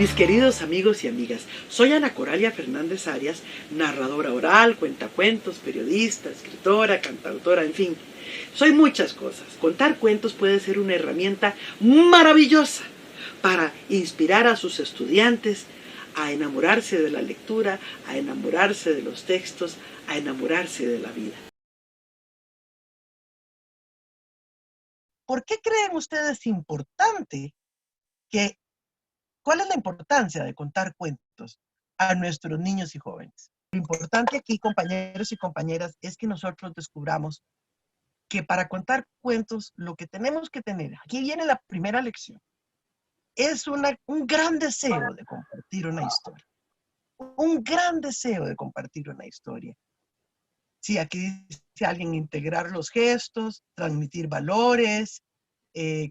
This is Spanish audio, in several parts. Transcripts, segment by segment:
Mis queridos amigos y amigas, soy Ana Coralia Fernández Arias, narradora oral, cuentacuentos, periodista, escritora, cantautora, en fin. Soy muchas cosas. Contar cuentos puede ser una herramienta maravillosa para inspirar a sus estudiantes a enamorarse de la lectura, a enamorarse de los textos, a enamorarse de la vida. ¿Por qué creen ustedes importante que, cuál es la importancia de contar cuentos a nuestros niños y jóvenes? Lo importante aquí, compañeros y compañeras, es que nosotros descubramos que para contar cuentos lo que tenemos que tener, aquí viene la primera lección, es un gran deseo de compartir una historia. Un gran deseo de compartir una historia. Sí, aquí dice alguien integrar los gestos, transmitir valores,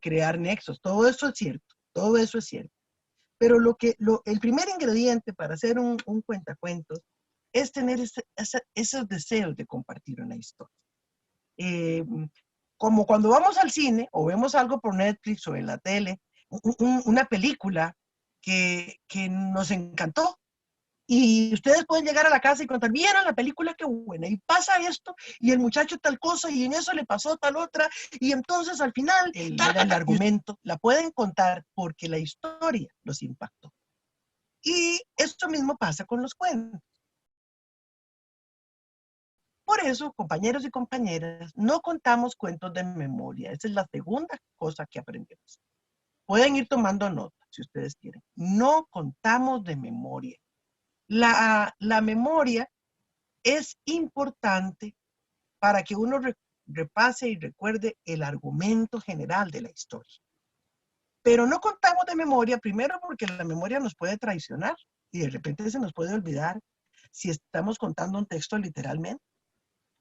crear nexos, todo eso es cierto, todo eso es cierto. Pero el primer ingrediente para hacer un cuentacuentos es tener esos deseos de compartir una historia. Eh, Como cuando vamos al cine o vemos algo por Netflix o en la tele, una película que nos encantó, y ustedes pueden llegar a la casa y contar, vieron la película, qué buena, y pasa esto, y el muchacho tal cosa, y en eso le pasó tal otra, y entonces al final, el argumento, la pueden contar porque la historia los impactó. Y esto mismo pasa con los cuentos. Por eso, compañeros y compañeras, no contamos cuentos de memoria. Esa es la segunda cosa que aprendemos. Pueden ir tomando nota, si ustedes quieren. No contamos de memoria. La memoria es importante para que uno repase y recuerde el argumento general de la historia. Pero no contamos de memoria, primero porque la memoria nos puede traicionar y de repente se nos puede olvidar si estamos contando un texto literalmente.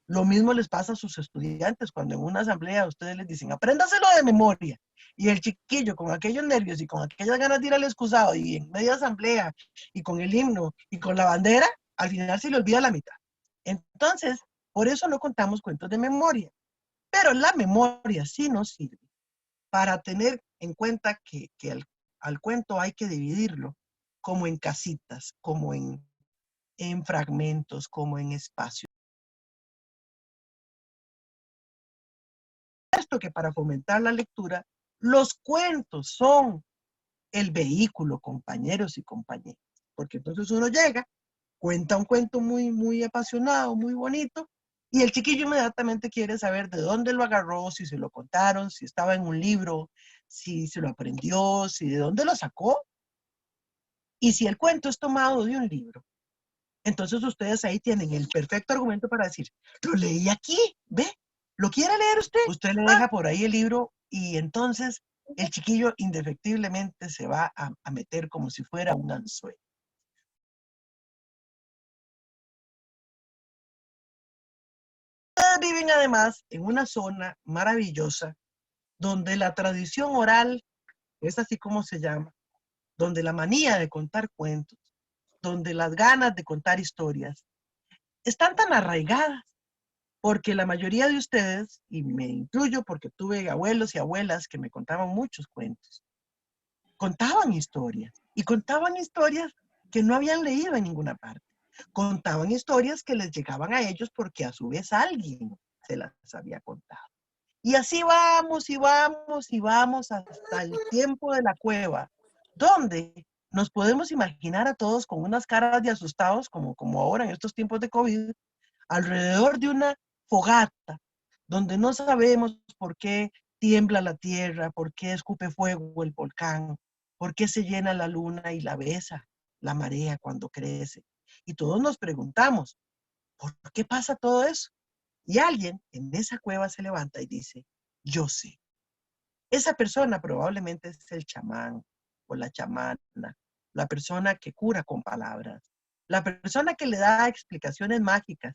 Lo mismo les pasa a sus estudiantes cuando en una asamblea ustedes les dicen, apréndaselo de memoria. Y el chiquillo con aquellos nervios y con aquellas ganas de ir al excusado y en media asamblea y con el himno y con la bandera, al final se le olvida la mitad. Entonces, por eso no contamos cuentos de memoria. Pero la memoria sí nos sirve para tener en cuenta que al cuento hay que dividirlo como en casitas, como en fragmentos, como en espacios. Esto que para fomentar la lectura, los cuentos son el vehículo, compañeros y compañeras. Porque entonces uno llega, cuenta un cuento muy, muy apasionado, muy bonito, y el chiquillo inmediatamente quiere saber de dónde lo agarró, si se lo contaron, si estaba en un libro, si se lo aprendió, si de dónde lo sacó. Y si el cuento es tomado de un libro, entonces ustedes ahí tienen el perfecto argumento para decir, lo leí aquí, ¿ve? ¿Lo quiere leer usted? Usted le deja por ahí el libro y entonces el chiquillo indefectiblemente se va a meter como si fuera un anzuelo. Ustedes viven además en una zona maravillosa donde la tradición oral es así como se llama, donde la manía de contar cuentos, donde las ganas de contar historias están tan arraigadas porque la mayoría de ustedes, y me incluyo porque tuve abuelos y abuelas que me contaban muchos cuentos, contaban historias y contaban historias que no habían leído en ninguna parte. Contaban historias que les llegaban a ellos porque a su vez alguien se las había contado. Y así vamos y vamos y vamos hasta el tiempo de la cueva, donde nos podemos imaginar a todos con unas caras de asustados, como ahora en estos tiempos de COVID, alrededor de una fogata, donde no sabemos por qué tiembla la tierra, por qué escupe fuego el volcán, por qué se llena la luna y la besa la marea cuando crece. Y todos nos preguntamos, ¿por qué pasa todo eso? Y alguien en esa cueva se levanta y dice, yo sé. Esa persona probablemente es el chamán o la chamana, la persona que cura con palabras, la persona que le da explicaciones mágicas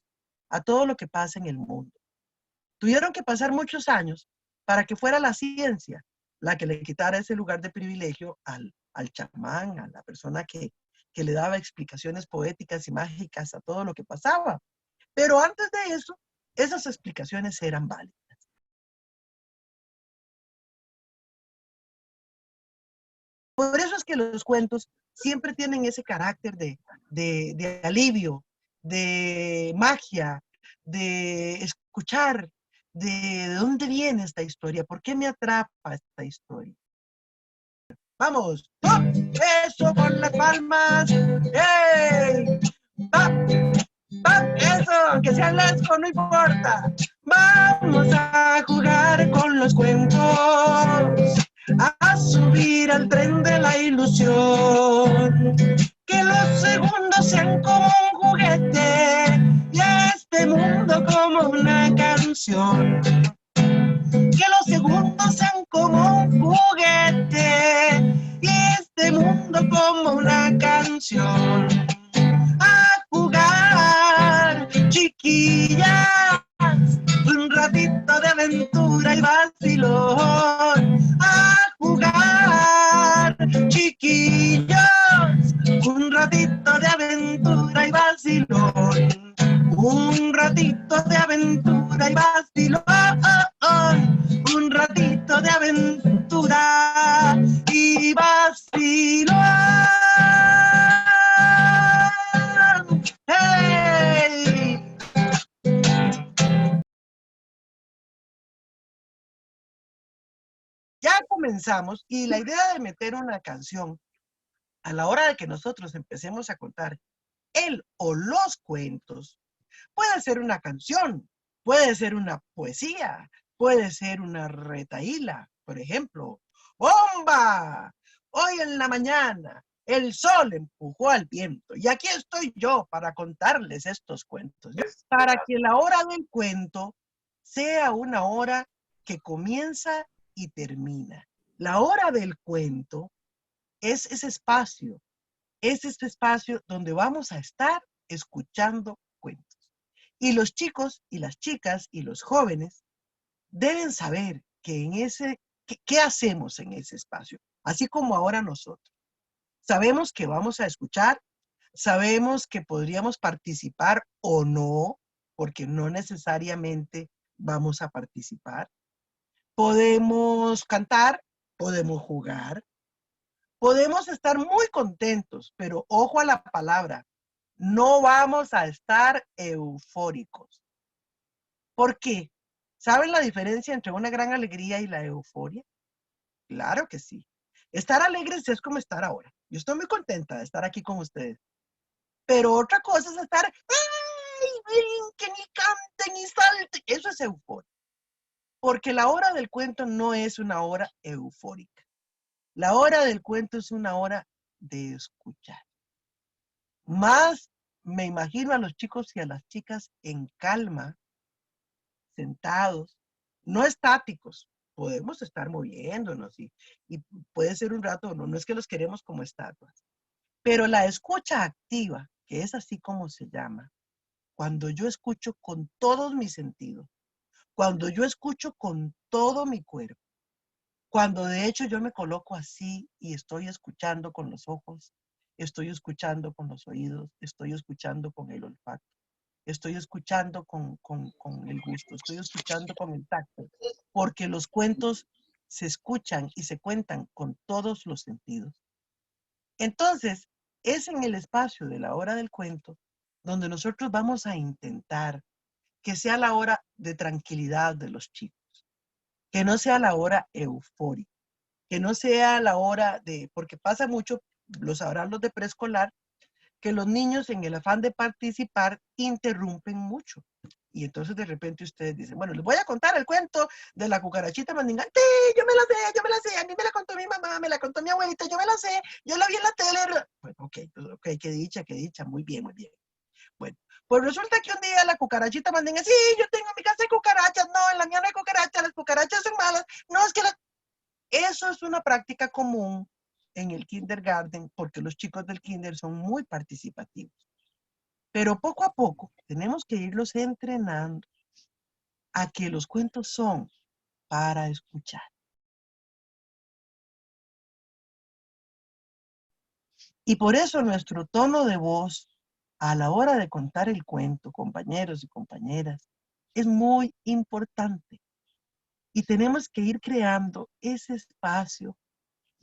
a todo lo que pasa en el mundo. Tuvieron que pasar muchos años para que fuera la ciencia la que le quitara ese lugar de privilegio al chamán, a la persona que le daba explicaciones poéticas y mágicas a todo lo que pasaba. Pero antes de eso, esas explicaciones eran válidas. Por eso es que los cuentos siempre tienen ese carácter de alivio, de magia, de escuchar, de dónde viene esta historia, por qué me atrapa esta historia. Vamos, ¡pop! Eso con las palmas, ¡hey! ¡Pop! ¡Pop! Eso, que sean lesco, no importa. Vamos a jugar con los cuentos, a subir al tren de la ilusión. Que los segundos sean como un juguete y este mundo como una canción. Que los segundos sean como un juguete y este mundo como una canción. A jugar, chiquillas, un ratito de aventura y vacilón. A jugar, chiquillos, un ratito de aventura y vacilón. Un ratito de aventura y vacilón. Un ratito de aventura y vacilón. ¡Hey! Ya comenzamos y la idea de meter una canción a la hora de que nosotros empecemos a contar el o los cuentos, puede ser una canción, puede ser una poesía, puede ser una retahíla, por ejemplo. ¡Bomba! Hoy en la mañana el sol empujó al viento y aquí estoy yo para contarles estos cuentos, para que la hora del cuento sea una hora que comienza y termina. La hora del cuento es ese espacio donde vamos a estar escuchando cuentos. Y los chicos y las chicas y los jóvenes deben saber que ¿qué hacemos en ese espacio? Así como ahora nosotros. Sabemos que vamos a escuchar, sabemos que podríamos participar o no, porque no necesariamente vamos a participar. Podemos cantar, podemos jugar, podemos estar muy contentos, pero ojo a la palabra, no vamos a estar eufóricos. ¿Por qué? ¿Saben la diferencia entre una gran alegría y la euforia? Claro que sí. Estar alegres es como estar ahora. Yo estoy muy contenta de estar aquí con ustedes. Pero otra cosa es estar, ¡ay, brinquen y canten y salten! Eso es euforia. Porque la hora del cuento no es una hora eufórica. La hora del cuento es una hora de escuchar. Más me imagino a los chicos y a las chicas en calma, sentados, no estáticos. Podemos estar moviéndonos y puede ser un rato, no es que los queremos como estatuas. Pero la escucha activa, que es así como se llama, cuando yo escucho con todos mis sentidos, cuando yo escucho con todo mi cuerpo, cuando de hecho yo me coloco así y estoy escuchando con los ojos, estoy escuchando con los oídos, estoy escuchando con el olfato, estoy escuchando con el gusto, estoy escuchando con el tacto, porque los cuentos se escuchan y se cuentan con todos los sentidos. Entonces, es en el espacio de la hora del cuento donde nosotros vamos a intentar que sea la hora de tranquilidad de los chicos, que no sea la hora eufórica, que no sea la hora de, porque pasa mucho, lo sabrán los de preescolar, que los niños en el afán de participar interrumpen mucho. Y entonces de repente ustedes dicen, bueno, les voy a contar el cuento de la cucarachita mandingante. Sí, yo me la sé, a mí me la contó mi mamá, me la contó mi abuelita, yo me la sé, yo la vi en la tele. Bueno, ok, qué dicha, muy bien, muy bien. Bueno, pues resulta que un día la cucarachita mandinga, sí, yo tengo en mi casa de cucarachas, no, en la mía no hay cucarachas, las cucarachas son malas, no, es que eso es una práctica común en el kindergarten porque los chicos del kinder son muy participativos. Pero poco a poco tenemos que irlos entrenando a que los cuentos son para escuchar. Y por eso nuestro tono de voz a la hora de contar el cuento, compañeros y compañeras, es muy importante. Y tenemos que ir creando ese espacio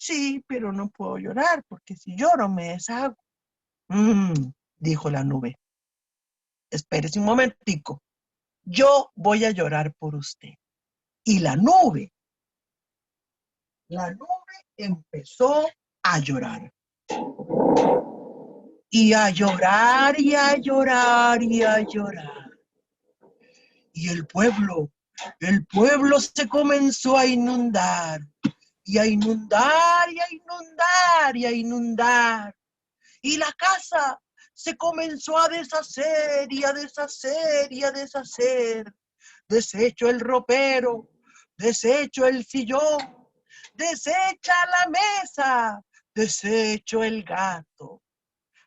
Sí, pero no puedo llorar porque si lloro me deshago. "Mm", dijo la nube. Espérese un momentico. Yo voy a llorar por usted. Y la nube empezó a llorar. Y a llorar y a llorar y a llorar. Y el pueblo se comenzó a inundar. Y a inundar y a inundar y a inundar. Y la casa se comenzó a deshacer y a deshacer y a deshacer. Deshecho el ropero, deshecho el sillón, deshecha la mesa, deshecho el gato.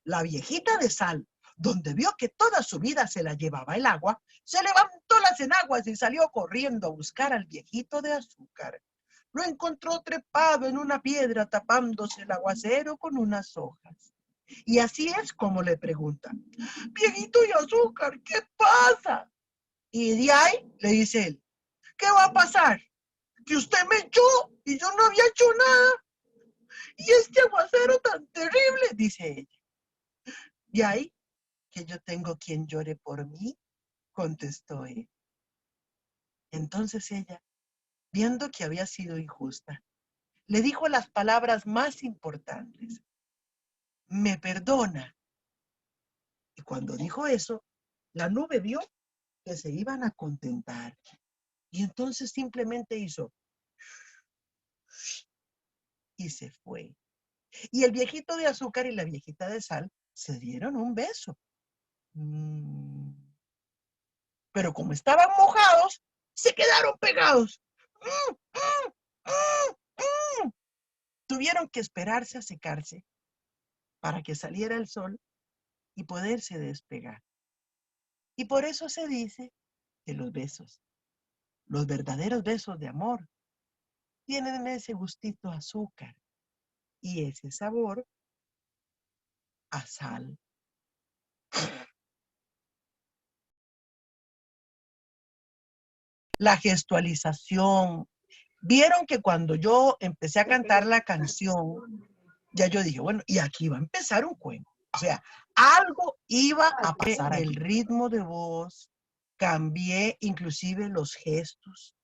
La viejita de sal, donde vio que toda su vida se la llevaba el agua, se levantó las enaguas y salió corriendo a buscar al viejito de azúcar. Lo encontró trepado en una piedra tapándose el aguacero con unas hojas. Y así es como le preguntan, viejito de azúcar, ¿qué pasa? Y de ahí le dice él, ¿qué va a pasar? Que usted me echó y yo no había hecho nada. Y este aguacero tan terrible, dice ella. Y ahí que yo tengo quien llore por mí, contestó él. Entonces ella, viendo que había sido injusta, le dijo las palabras más importantes. Me perdona. Y cuando dijo eso, la nube vio que se iban a contentar. Y entonces simplemente hizo y se fue. Y el viejito de azúcar y la viejita de sal se dieron un beso. Mm. Pero como estaban mojados, se quedaron pegados. Mm, mm, mm, mm. Tuvieron que esperarse a secarse para que saliera el sol y poderse despegar. Y por eso se dice que los verdaderos besos de amor, tienen ese gustito a azúcar y ese sabor a sal. La gestualización. Vieron que cuando yo empecé a cantar la canción, ya yo dije, bueno, y aquí va a empezar un cuento. O sea, algo iba a pasar. El ritmo de voz, cambié inclusive los gestos.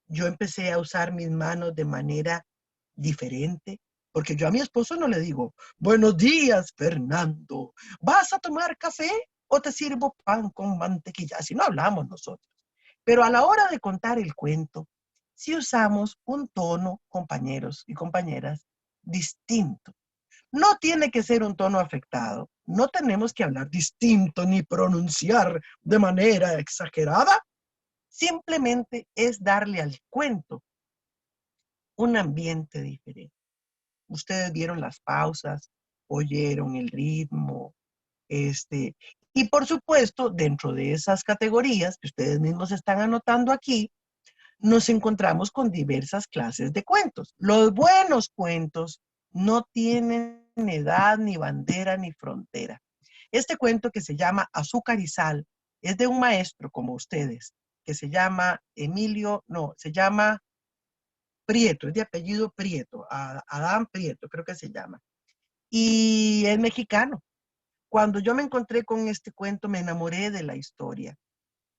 Yo empecé a usar mis manos de manera diferente, porque yo a mi esposo no le digo, buenos días, Fernando, ¿vas a tomar café o te sirvo pan con mantequilla? Así no hablamos nosotros. Pero a la hora de contar el cuento, sí usamos un tono, compañeros y compañeras, distinto. No tiene que ser un tono afectado, no tenemos que hablar distinto ni pronunciar de manera exagerada. Simplemente es darle al cuento un ambiente diferente. Ustedes vieron las pausas, oyeron el ritmo, y por supuesto, dentro de esas categorías que ustedes mismos están anotando aquí, nos encontramos con diversas clases de cuentos. Los buenos cuentos no tienen edad, ni bandera, ni frontera. Este cuento que se llama Azúcar y Sal es de un maestro como ustedes, que se llama se llama Prieto, es de apellido Prieto, Adán Prieto creo que se llama, y es mexicano. Cuando yo me encontré con este cuento me enamoré de la historia.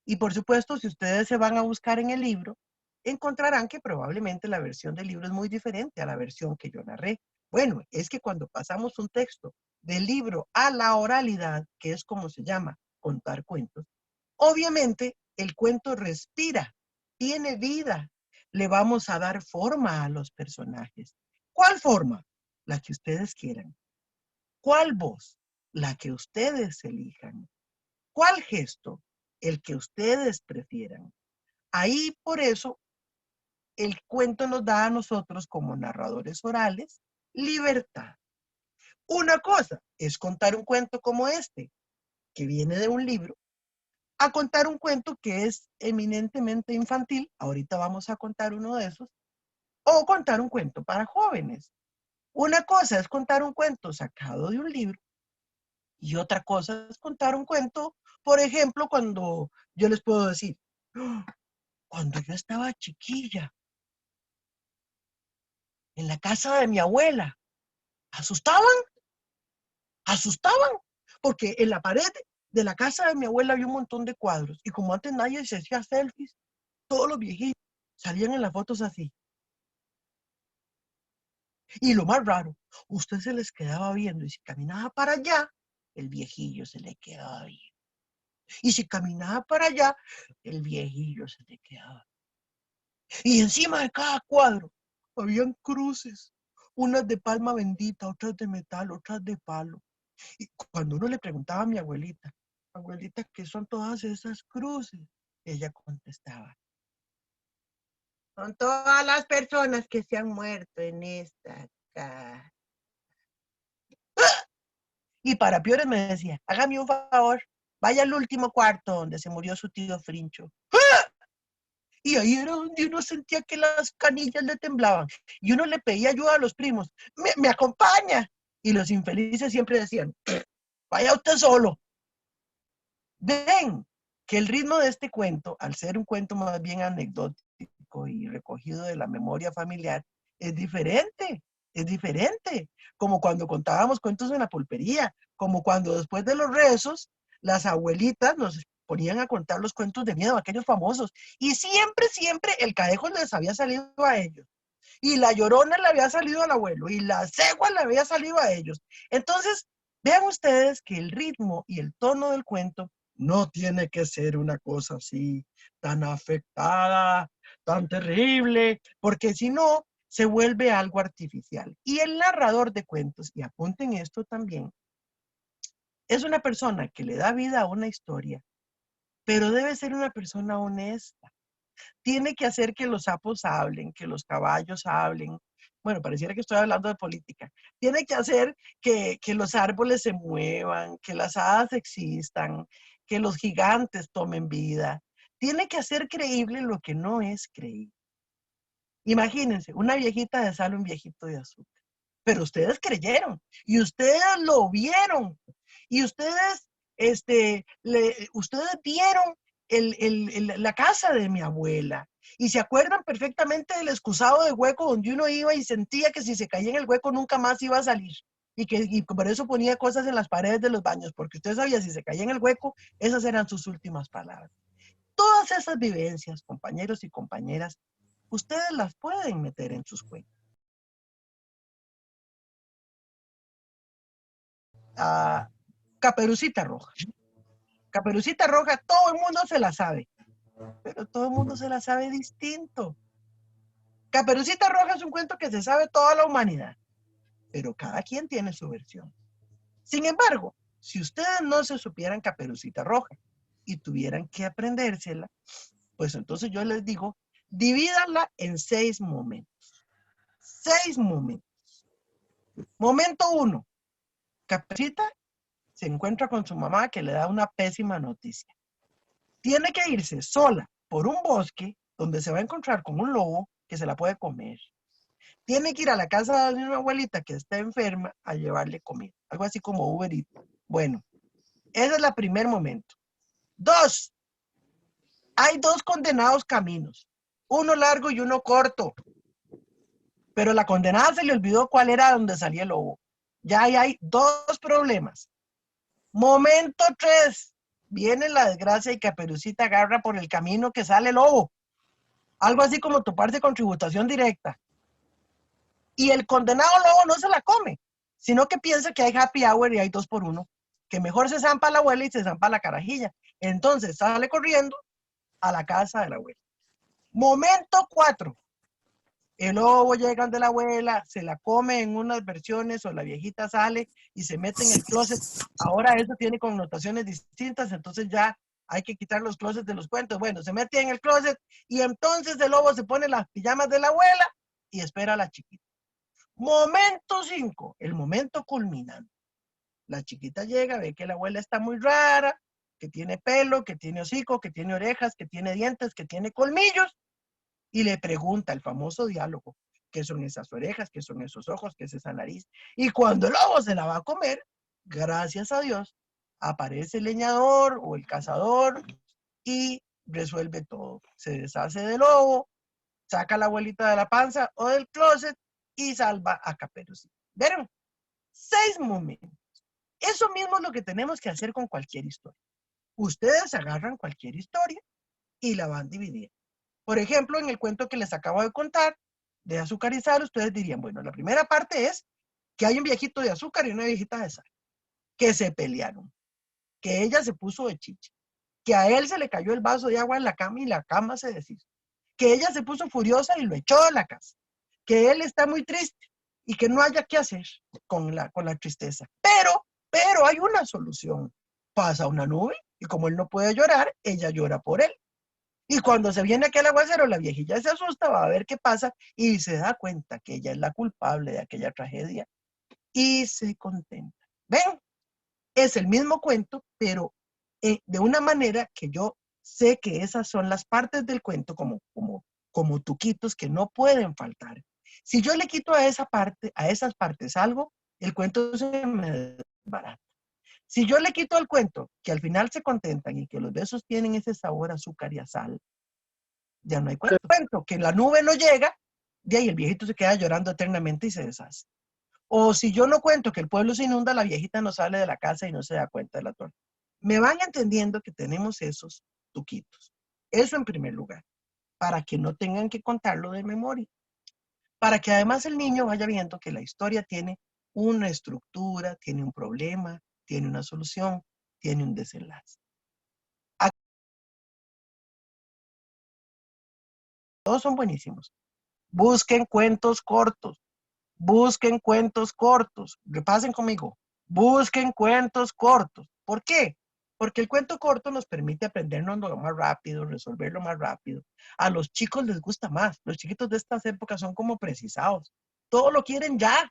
Y por supuesto, si ustedes se van a buscar en el libro, encontrarán que probablemente la versión del libro es muy diferente a la versión que yo narré. Bueno, es que cuando pasamos un texto del libro a la oralidad, que es como se llama contar cuentos, obviamente el cuento respira, tiene vida, le vamos a dar forma a los personajes. ¿Cuál forma? La que ustedes quieran. ¿Cuál voz? La que ustedes elijan. ¿Cuál gesto? El que ustedes prefieran. Ahí, por eso, el cuento nos da a nosotros, como narradores orales, libertad. Una cosa es contar un cuento como este, que viene de un libro, a contar un cuento que es eminentemente infantil, ahorita vamos a contar uno de esos, o contar un cuento para jóvenes. Una cosa es contar un cuento sacado de un libro y otra cosa es contar un cuento, por ejemplo, cuando yo les puedo decir, "Ah, cuando yo estaba chiquilla en la casa de mi abuela. ¿Asustaban? Asustaban, porque en la pared de la casa de mi abuela había un montón de cuadros. Y como antes nadie se hacía selfies, todos los viejitos salían en las fotos así. Y lo más raro, usted se les quedaba viendo y si caminaba para allá, el viejillo se le quedaba viendo. Y si caminaba para allá, el viejillo se le quedaba. Y encima de cada cuadro habían cruces, unas de palma bendita, otras de metal, otras de palo. Y cuando uno le preguntaba a mi abuelita, abuelita, ¿qué son todas esas cruces? Ella contestaba, son todas las personas que se han muerto en esta casa. Y para peores me decía, hágame un favor, vaya al último cuarto donde se murió su tío Frincho. Y ahí era donde uno sentía que las canillas le temblaban. Y uno le pedía ayuda a los primos. Me acompaña. Y los infelices siempre decían, vaya usted solo. Ven que el ritmo de este cuento, al ser un cuento más bien anecdótico y recogido de la memoria familiar, es diferente. Es diferente. Como cuando contábamos cuentos en la pulpería, como cuando después de los rezos, las abuelitas nos ponían a contar los cuentos de miedo, aquellos famosos. Y siempre, siempre el cadejo les había salido a ellos. Y la llorona le había salido al abuelo. Y la cegua le había salido a ellos. Entonces, vean ustedes que el ritmo y el tono del cuento no tiene que ser una cosa así tan afectada, tan terrible, porque si no, se vuelve algo artificial. Y el narrador de cuentos, y apunten esto también, es una persona que le da vida a una historia, pero debe ser una persona honesta. Tiene que hacer que los sapos hablen, que los caballos hablen. Bueno, pareciera que estoy hablando de política. Tiene que hacer que los árboles se muevan, que las hadas existan, que los gigantes tomen vida. Tiene que hacer creíble lo que no es creíble. Imagínense, una viejita de sal, un viejito de azúcar. Pero ustedes creyeron y ustedes lo vieron y ustedes, ustedes vieron la casa de mi abuela y se acuerdan perfectamente del excusado de hueco donde uno iba y sentía que si se caía en el hueco nunca más iba a salir y por eso ponía cosas en las paredes de los baños, porque usted sabía si se caía en el hueco, esas eran sus últimas palabras. Todas esas vivencias, compañeros y compañeras, ustedes las pueden meter en sus cuentos. Ah, Caperucita Roja. Caperucita Roja, todo el mundo se la sabe, pero todo el mundo se la sabe distinto. Caperucita Roja es un cuento que se sabe toda la humanidad, pero cada quien tiene su versión. Sin embargo, si ustedes no se supieran Caperucita Roja y tuvieran que aprendérsela, pues entonces yo les digo, divídanla en 6 momentos. 6 momentos. Momento 1. Caperucita se encuentra con su mamá que le da una pésima noticia. Tiene que irse sola por un bosque donde se va a encontrar con un lobo que se la puede comer. Tiene que ir a la casa de una abuelita que está enferma a llevarle comida. Algo así como Uber Eats. Bueno, ese es el primer momento. 2. Hay 2 condenados caminos. Uno largo y uno corto. Pero la condenada se le olvidó cuál era donde salía el lobo. Ya ahí hay 2 problemas. Momento 3. Viene la desgracia y Caperucita agarra por el camino que sale el lobo. Algo así como toparse con tributación directa. Y el condenado lobo no se la come, sino que piensa que hay happy hour y hay 2 por 1, que mejor se zampa la abuela y se zampa la carajilla. Entonces sale corriendo a la casa de la abuela. Momento 4. El lobo llega de la abuela, se la come en unas versiones o la viejita sale y se mete en el closet. Ahora eso tiene connotaciones distintas, entonces ya hay que quitar los closets de los cuentos. Bueno, se mete en el closet y entonces el lobo se pone las pijamas de la abuela y espera a la chiquita. Momento 5, el momento culminante. La chiquita llega, ve que la abuela está muy rara, que tiene pelo, que tiene hocico, que tiene orejas, que tiene dientes, que tiene colmillos, y le pregunta el famoso diálogo, ¿qué son esas orejas? ¿Qué son esos ojos? ¿Qué es esa nariz? Y cuando el lobo se la va a comer, gracias a Dios, aparece el leñador o el cazador y resuelve todo. Se deshace del lobo, saca a la abuelita de la panza o del closet y salva a Caperucita. ¿Vieron? 6 momentos. Eso mismo es lo que tenemos que hacer con cualquier historia. Ustedes agarran cualquier historia y la van dividiendo. Por ejemplo, en el cuento que les acabo de contar, de Azúcar y Sal, ustedes dirían, bueno, la primera parte es que hay un viejito de azúcar y una viejita de sal, que se pelearon, que ella se puso de chicha, que a él se le cayó el vaso de agua en la cama y la cama se deshizo, que ella se puso furiosa y lo echó de la casa, que él está muy triste y que no haya qué hacer con la tristeza. Pero hay una solución. Pasa una nube y como él no puede llorar, ella llora por él. Y cuando se viene aquel aguacero, la viejilla se asusta, va a ver qué pasa y se da cuenta que ella es la culpable de aquella tragedia y se contenta. ¿Ven? Es el mismo cuento, pero de una manera que yo sé que esas son las partes del cuento como tuquitos que no pueden faltar. Si yo le quito a esa parte, a esas partes algo, el cuento se me desbarata. Si yo le quito al cuento que al final se contentan y que los besos tienen ese sabor a azúcar y a sal, ya no hay cuento. Que la nube no llega, de ahí el viejito se queda llorando eternamente y se deshace. O si yo no cuento que el pueblo se inunda, la viejita no sale de la casa y no se da cuenta de la torta. Me van entendiendo que tenemos esos tuquitos. Eso en primer lugar, para que no tengan que contarlo de memoria. Para que además el niño vaya viendo que la historia tiene una estructura, tiene un problema, tiene una solución, tiene un desenlace. Todos son buenísimos. Busquen cuentos cortos. Busquen cuentos cortos. Repasen conmigo. Busquen cuentos cortos. ¿Por qué? Porque el cuento corto nos permite aprendernos lo más rápido, resolverlo más rápido. A los chicos les gusta más. Los chiquitos de estas épocas son como precisados. Todo lo quieren ya.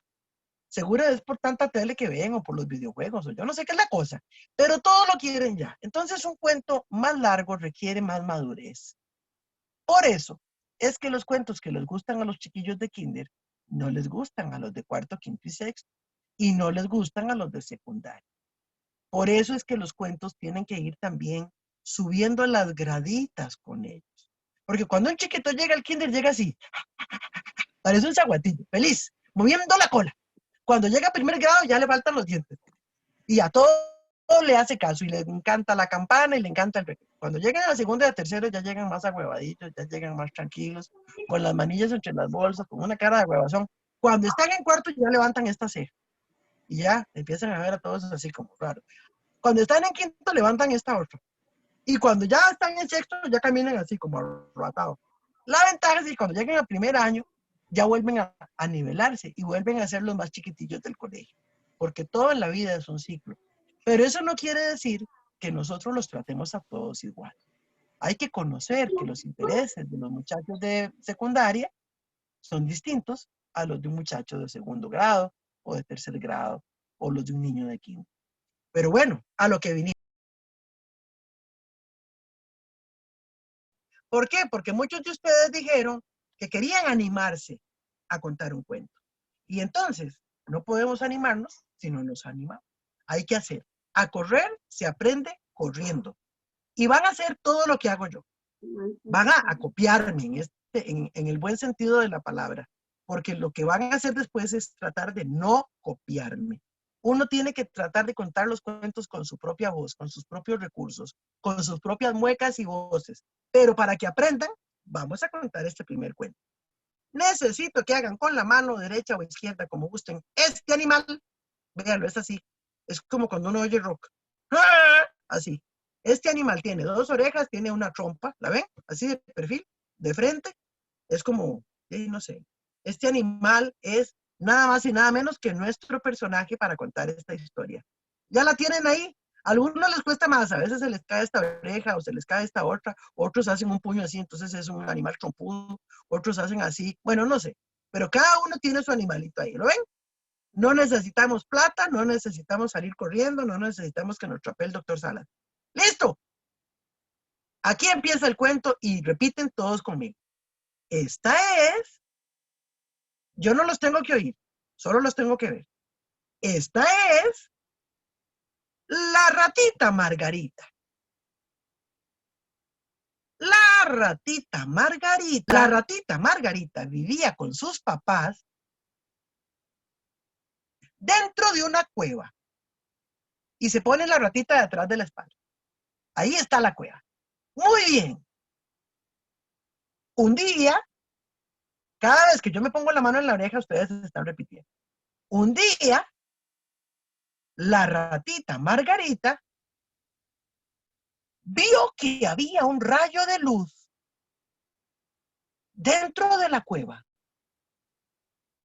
Seguro es por tanta tele que ven o por los videojuegos o yo no sé qué es la cosa. Pero todo lo quieren ya. Entonces un cuento más largo requiere más madurez. Por eso es que los cuentos que les gustan a los chiquillos de kinder no les gustan a los de cuarto, quinto y sexto y no les gustan a los de secundaria. Por eso es que los cuentos tienen que ir también subiendo las graditas con ellos. Porque cuando un chiquito llega al kinder, llega así, parece un zaguatillo, feliz, moviendo la cola. Cuando llega a primer grado ya le faltan los dientes. Y a todo le hace caso y le encanta la campana y le encanta el recreo. Cuando llegan a la segunda y a tercero ya llegan más agüevaditos, ya llegan más tranquilos, con las manillas entre las bolsas, con una cara de huevazón. Cuando están en cuarto ya levantan esta ceja y ya empiezan a ver a todos así como raro. Cuando están en quinto levantan esta otra. Y cuando ya están en sexto ya caminan así como arratados. La ventaja es que cuando lleguen al primer año ya vuelven a nivelarse y vuelven a ser los más chiquitillos del colegio. Porque todo en la vida es un ciclo. Pero eso no quiere decir que nosotros los tratemos a todos igual. Hay que conocer que los intereses de los muchachos de secundaria son distintos a los de un muchacho de segundo grado o de tercer grado o los de un niño de quinto. Pero bueno, a lo que vinimos. ¿Por qué? Porque muchos de ustedes dijeron que querían animarse a contar un cuento. Y entonces, no podemos animarnos si no nos animamos. Hay que hacer. A correr se aprende corriendo. Y van a hacer todo lo que hago yo. Van a copiarme en el buen sentido de la palabra. Porque lo que van a hacer después es tratar de no copiarme. Uno tiene que tratar de contar los cuentos con su propia voz, con sus propios recursos, con sus propias muecas y voces. Pero para que aprendan, vamos a contar este primer cuento. Necesito que hagan con la mano derecha o izquierda, como gusten. Este animal, véanlo, es así. Es como cuando uno oye rock. Así. Este animal tiene 2 orejas, tiene una trompa, ¿la ven? Así de perfil, de frente. Es como, no sé. Este animal es nada más y nada menos que nuestro personaje para contar esta historia. Ya la tienen ahí. A algunos les cuesta más, a veces se les cae esta oreja o se les cae esta otra, otros hacen un puño así, entonces es un animal trompudo, otros hacen así, bueno, no sé, pero cada uno tiene su animalito ahí, ¿lo ven? No necesitamos plata, no necesitamos salir corriendo, no necesitamos que nos trapee el doctor Salas. ¡Listo! Aquí empieza el cuento y repiten todos conmigo. Esta es, yo no los tengo que oír, solo los tengo que ver. Esta es la ratita Margarita. La ratita Margarita vivía con sus papás dentro de una cueva y se pone la ratita de atrás de la espalda. Ahí está la cueva. Muy bien. Un día, cada vez que yo me pongo la mano en la oreja, ustedes se están repitiendo. Un día, la ratita Margarita vio que había un rayo de luz dentro de la cueva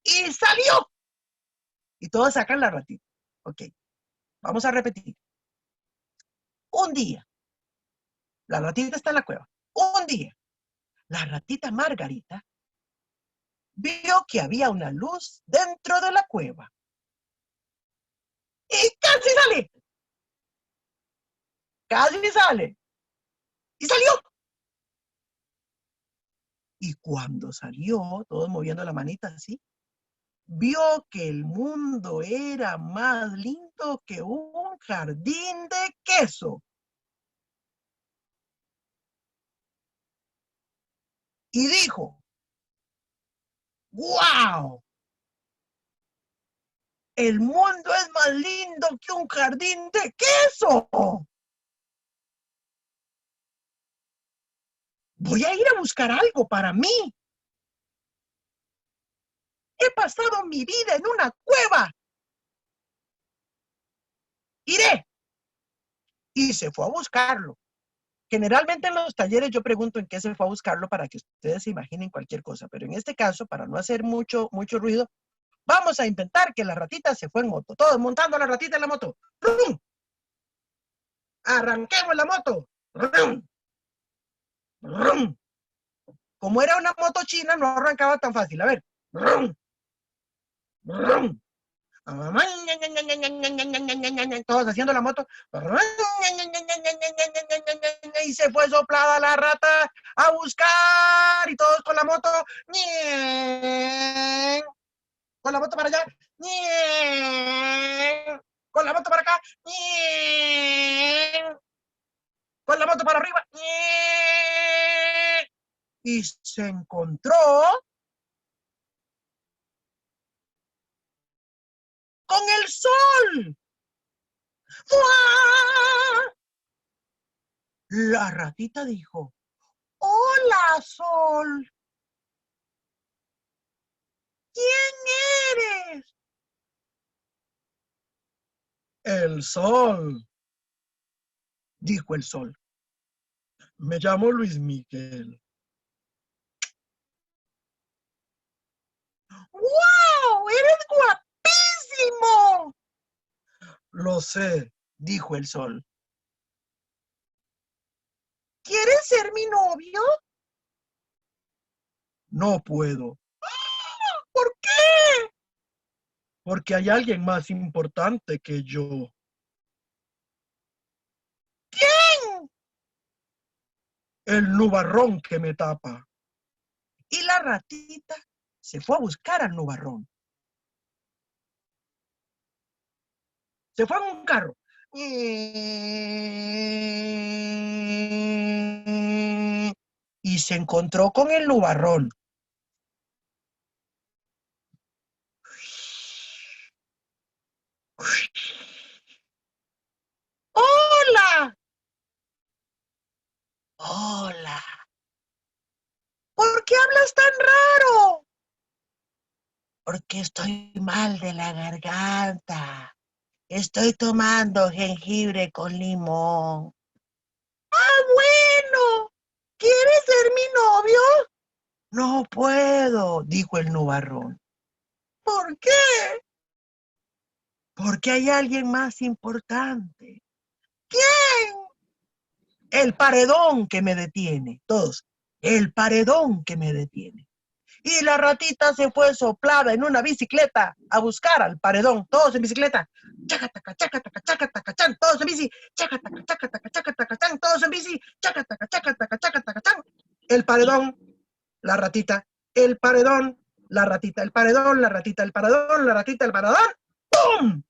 y salió. Y todos sacan la ratita. Ok, vamos a repetir. Un día, la ratita está en la cueva. Un día, la ratita Margarita vio que había una luz dentro de la cueva. Y casi sale. Casi sale. Y salió. Y cuando salió, todos moviendo la manita así, vio que el mundo era más lindo que un jardín de queso. Y dijo, ¡wow! El mundo es más lindo que un jardín de queso. Voy a ir a buscar algo para mí. He pasado mi vida en una cueva. Iré. Y se fue a buscarlo. Generalmente en los talleres yo pregunto en qué se fue a buscarlo para que ustedes se imaginen cualquier cosa, pero en este caso, para no hacer mucho ruido, vamos a inventar que la ratita se fue en moto. Todos montando a la ratita en la moto. ¡Rum! Arranquemos la moto. ¡Rum! ¡Rum! Como era una moto china, no arrancaba tan fácil. A ver. ¡Rum! ¡Rum! Todos haciendo la moto. Y se fue soplada la rata a buscar. Y todos con la moto. Con la moto para allá. Con la moto para acá. Con la moto para arriba. Y se encontró con el sol. ¡Fua! La ratita dijo, hola, sol. ¿Quién eres? El sol, dijo el sol. Me llamo Luis Miguel. ¡Wow! ¡Eres guapísimo! Lo sé, dijo el sol. ¿Quieres ser mi novio? No puedo. ¿Por qué? Porque hay alguien más importante que yo. ¿Quién? El nubarrón que me tapa. Y la ratita se fue a buscar al nubarrón. Se fue en un carro. Y se encontró con el nubarrón. ¡Hola! Hola. ¿Por qué hablas tan raro? Porque estoy mal de la garganta. Estoy tomando jengibre con limón. ¡Ah, bueno! ¿Quieres ser mi novio? No puedo, dijo el nubarrón. ¿Por qué? Porque hay alguien más importante. ¿Quién? El paredón que me detiene. Todos. El paredón que me detiene. Y la ratita se fue soplada en una bicicleta a buscar al paredón. Todos en bicicleta. Chacataca, chacataca, chacataca, chan. Todos en bici. Chacataca, chacataca, chacataca, chan. Todos en bici. Chacataca, chacataca, chacataca, chan. El paredón, la ratita. El paredón, la ratita. El paredón, la ratita. El paredón, la ratita. El paredón. ¡Pum!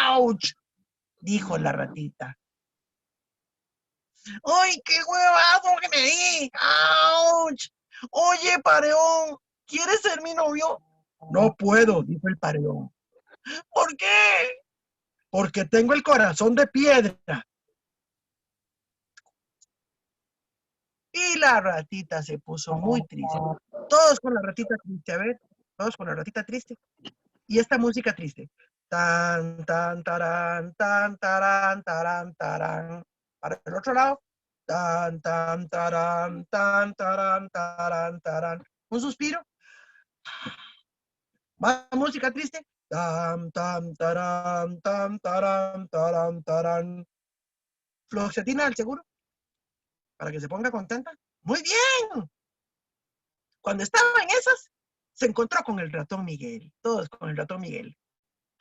¡Auch! Dijo la ratita. ¡Ay, qué huevazo que me di! ¡Auch! Oye, pareón, ¿quieres ser mi novio? No puedo, dijo el pareón. ¿Por qué? Porque tengo el corazón de piedra. Y la ratita se puso muy triste. Todos con la ratita triste, a ver, todos con la ratita triste. Y esta música triste. Tan, tan, tarán, tan, tarán, tarán, tarán. Para el otro lado. Tan, tan, tarán, tan, tarán, tarán, tarán. Un suspiro. Más música triste. Tan, tan, tarán, tan, tarán, tarán, tarán. Floxetina del seguro. Para que se ponga contenta. Muy bien. Cuando estaba en esas, se encontró con el ratón Miguel. Todos con el ratón Miguel.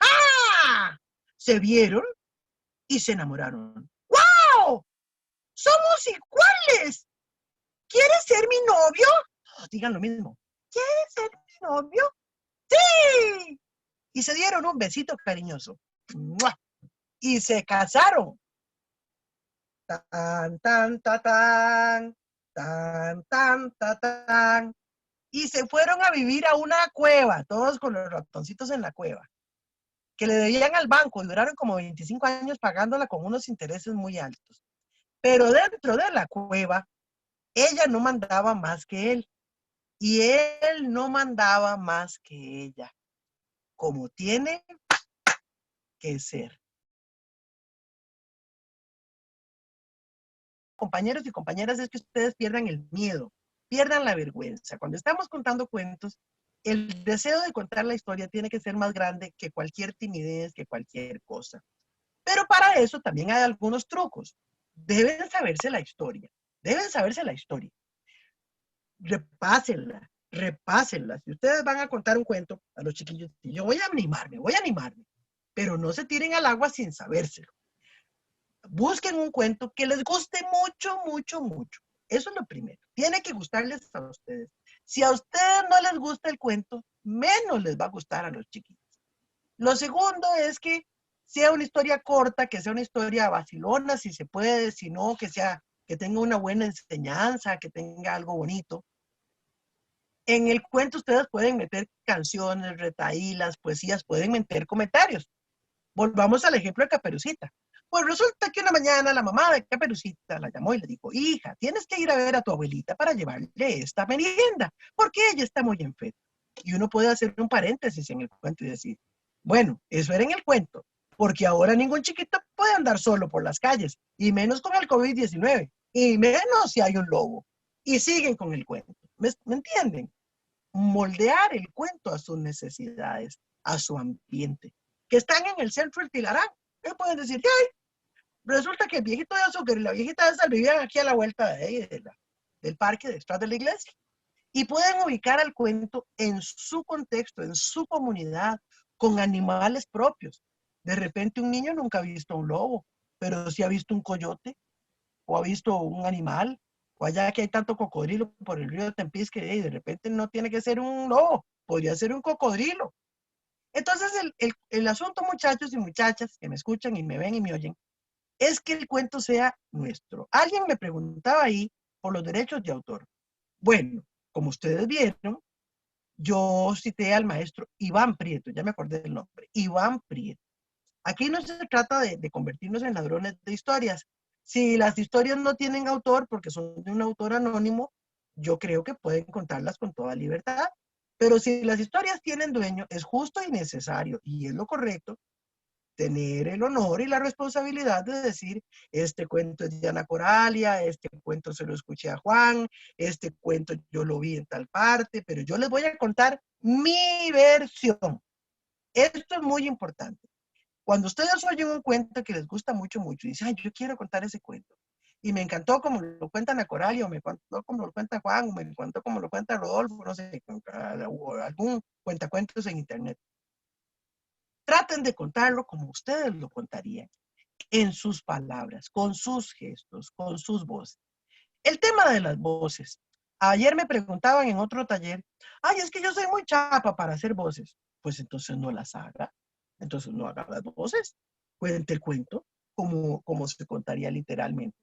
¡Ah! Se vieron y se enamoraron. ¡Wow! ¡Somos iguales! ¿Quieres ser mi novio? Todos digan lo mismo. ¿Quieres ser mi novio? ¡Sí! Y se dieron un besito cariñoso. ¡Mua! Y se casaron. Tan, tan, ta, tan. Tan, tan, ta, tan. Y se fueron a vivir a una cueva, todos con los ratoncitos en la cueva, que le debían al banco y duraron como 25 años pagándola con unos intereses muy altos. Pero dentro de la cueva, ella no mandaba más que él y él no mandaba más que ella, como tiene que ser. Compañeros y compañeras, es que ustedes pierdan el miedo, pierdan la vergüenza. Cuando estamos contando cuentos, el deseo de contar la historia tiene que ser más grande que cualquier timidez, que cualquier cosa. Pero para eso también hay algunos trucos. Deben saberse la historia. Deben saberse la historia. Repásenla, repásenla. Si ustedes van a contar un cuento a los chiquillos, yo voy a animarme. Pero no se tiren al agua sin sabérselo. Busquen un cuento que les guste mucho, mucho, mucho. Eso es lo primero. Tiene que gustarles a ustedes. Si a ustedes no les gusta el cuento, menos les va a gustar a los chiquitos. Lo segundo es que sea una historia corta, que sea una historia vacilona, si se puede, si no, que tenga una buena enseñanza, que tenga algo bonito. En el cuento ustedes pueden meter canciones, retahílas, poesías, pueden meter comentarios. Volvamos al ejemplo de Caperucita. Pues resulta que una mañana la mamá de Caperucita la llamó y le dijo, hija, tienes que ir a ver a tu abuelita para llevarle esta merienda, porque ella está muy enferma. Y uno puede hacer un paréntesis en el cuento y decir, bueno, eso era en el cuento, porque ahora ningún chiquito puede andar solo por las calles, y menos con el COVID-19, y menos si hay un lobo. Y siguen con el cuento. ¿Me entienden? Moldear el cuento a sus necesidades, a su ambiente. Que están en el centro del Tilarán. ¿Qué pueden decir? ¡Ay! Resulta que el viejito de azúcar y la viejita de sal vivían aquí a la vuelta del parque detrás de la iglesia. Y pueden ubicar al cuento en su contexto, en su comunidad, con animales propios. De repente un niño nunca ha visto un lobo, pero sí ha visto un coyote, o ha visto un animal, o allá que hay tanto cocodrilo por el río de Tempisque, y de repente no tiene que ser un lobo, podría ser un cocodrilo. Entonces el asunto, muchachos y muchachas que me escuchan y me ven y me oyen, es que el cuento sea nuestro. Alguien me preguntaba ahí por los derechos de autor. Bueno, como ustedes vieron, yo cité al maestro Iván Prieto, ya me acordé del nombre, Iván Prieto. Aquí no se trata de convertirnos en ladrones de historias. Si las historias no tienen autor, porque son de un autor anónimo, yo creo que pueden contarlas con toda libertad. Pero si las historias tienen dueño, es justo y necesario, y es lo correcto, tener el honor y la responsabilidad de decir, este cuento es de Ana Coralia, este cuento se lo escuché a Juan, este cuento yo lo vi en tal parte, pero yo les voy a contar mi versión. Esto es muy importante. Cuando ustedes oyen un cuento que les gusta mucho, mucho, y dicen, ay, yo quiero contar ese cuento, y me encantó como lo cuenta Ana Coralia, o me encantó como lo cuenta Juan, o me encantó como lo cuenta Rodolfo, no sé, o algún cuentacuentos en internet. Traten de contarlo como ustedes lo contarían, en sus palabras, con sus gestos, con sus voces. El tema de las voces. Ayer me preguntaban en otro taller, ay, es que yo soy muy chapa para hacer voces. Pues entonces no las haga. Entonces no haga las voces. Cuente el cuento como se contaría literalmente.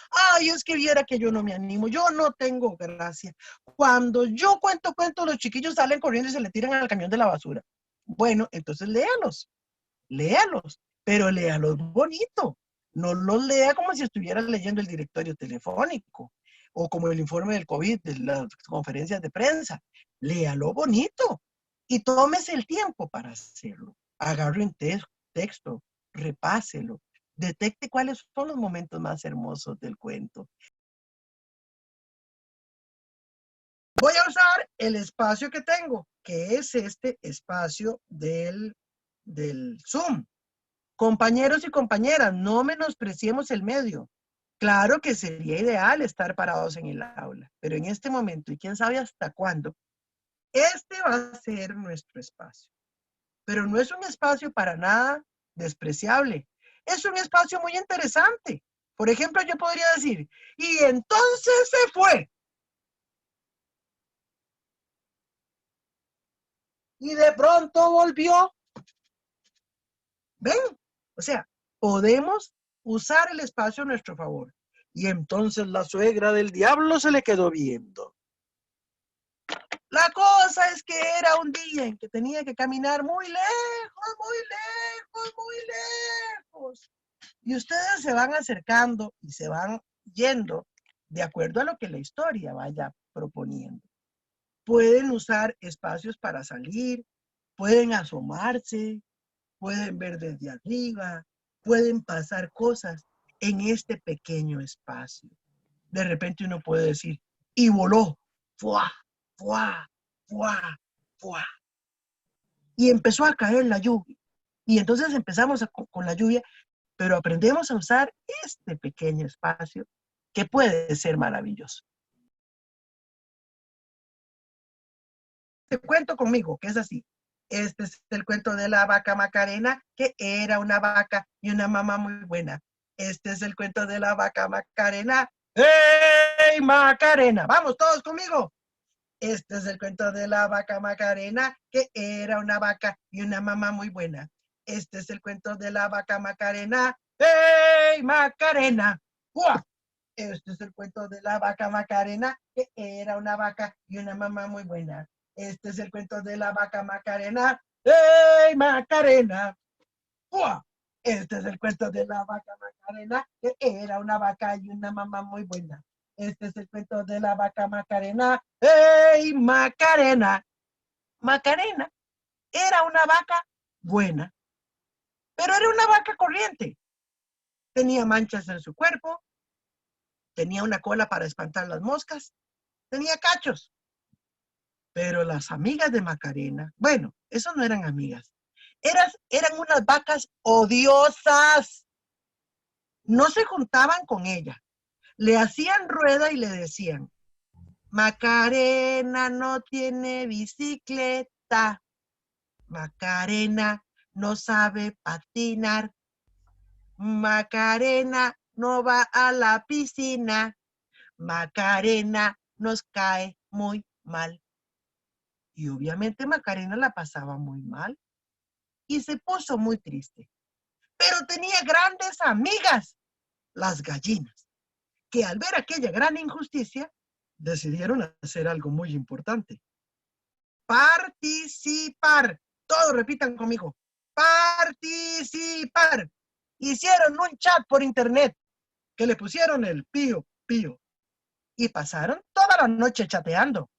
Ay, es que viera que yo no me animo, yo no tengo gracia. Cuando yo cuento, los chiquillos salen corriendo y se le tiran al camión de la basura. Bueno, entonces léalos, pero léalos bonito. No los lea como si estuviera leyendo el directorio telefónico o como el informe del COVID de las conferencias de prensa. Léalo bonito y tómese el tiempo para hacerlo. Agarre un texto, repáselo, detecte cuáles son los momentos más hermosos del cuento. Voy a usar el espacio que tengo, que es este espacio del Zoom. Compañeros y compañeras, no menospreciemos el medio. Claro que sería ideal estar parados en el aula, pero en este momento, y quién sabe hasta cuándo, este va a ser nuestro espacio. Pero no es un espacio para nada despreciable. Es un espacio muy interesante. Por ejemplo, yo podría decir, y entonces se fue. Y de pronto volvió. ¿Ven? O sea, podemos usar el espacio a nuestro favor. Y entonces la suegra del diablo se le quedó viendo. La cosa es que era un día en que tenía que caminar muy lejos, muy lejos, muy lejos. Y ustedes se van acercando y se van yendo de acuerdo a lo que la historia vaya proponiendo. Pueden usar espacios para salir, pueden asomarse, pueden ver desde arriba, pueden pasar cosas en este pequeño espacio. De repente uno puede decir, y voló, ¡fua, fua, fua, fua! Y empezó a caer la lluvia. Y entonces empezamos con la lluvia, pero aprendemos a usar este pequeño espacio que puede ser maravilloso. Te cuento conmigo, que es así. Este es el cuento de la vaca Macarena, que era una vaca y una mamá muy buena. Este es el cuento de la vaca Macarena. ¡Hey, Macarena! Vamos todos conmigo. Este es el cuento de la vaca Macarena, que era una vaca y una mamá muy buena. Este es el cuento de la vaca Macarena. ¡Hey, Macarena! ¡Uah! Este es el cuento de la vaca Macarena, que era una vaca y una mamá muy buena. Este es el cuento de la vaca Macarena. ¡Hey, Macarena! ¡Uah! Este es el cuento de la vaca Macarena, que era una vaca y una mamá muy buena. Este es el cuento de la vaca Macarena. ¡Hey, Macarena! Macarena era una vaca buena, pero era una vaca corriente. Tenía manchas en su cuerpo, tenía una cola para espantar las moscas, tenía cachos. Pero las amigas de Macarena, bueno, eso no eran amigas, eran unas vacas odiosas. No se juntaban con ella. Le hacían rueda y le decían, Macarena no tiene bicicleta, Macarena no sabe patinar, Macarena no va a la piscina, Macarena nos cae muy mal. Y obviamente Macarena la pasaba muy mal y se puso muy triste. Pero tenía grandes amigas, las gallinas, que al ver aquella gran injusticia, decidieron hacer algo muy importante. Participar. Todos repitan conmigo. Participar. Hicieron un chat por internet que le pusieron el pío, pío. Y pasaron toda la noche chateando.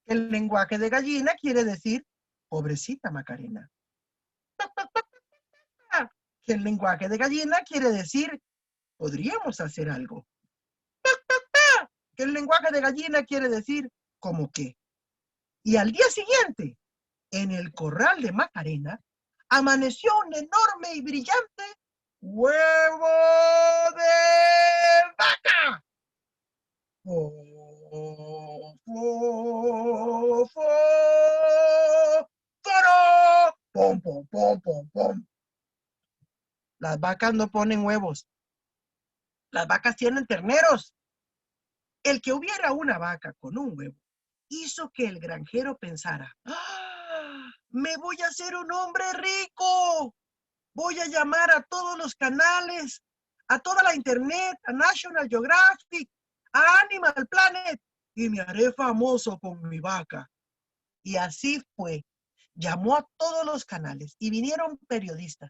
El lenguaje de gallina quiere decir, pobrecita Macarena. Que el lenguaje de gallina quiere decir, podríamos hacer algo. Que el lenguaje de gallina quiere decir, como que. Y al día siguiente, en el corral de Macarena, amaneció un enorme y brillante huevo de vaca. ¡Fo, fo, fo, foro! ¡Pom, pom, pom, pom, pom! Las vacas no ponen huevos. Las vacas tienen terneros. El que hubiera una vaca con un huevo hizo que el granjero pensara, ¡ah! Me voy a hacer un hombre rico. Voy a llamar a todos los canales, a toda la internet, a National Geographic, a Animal Planet y me haré famoso con mi vaca. Y así fue. Llamó a todos los canales y vinieron periodistas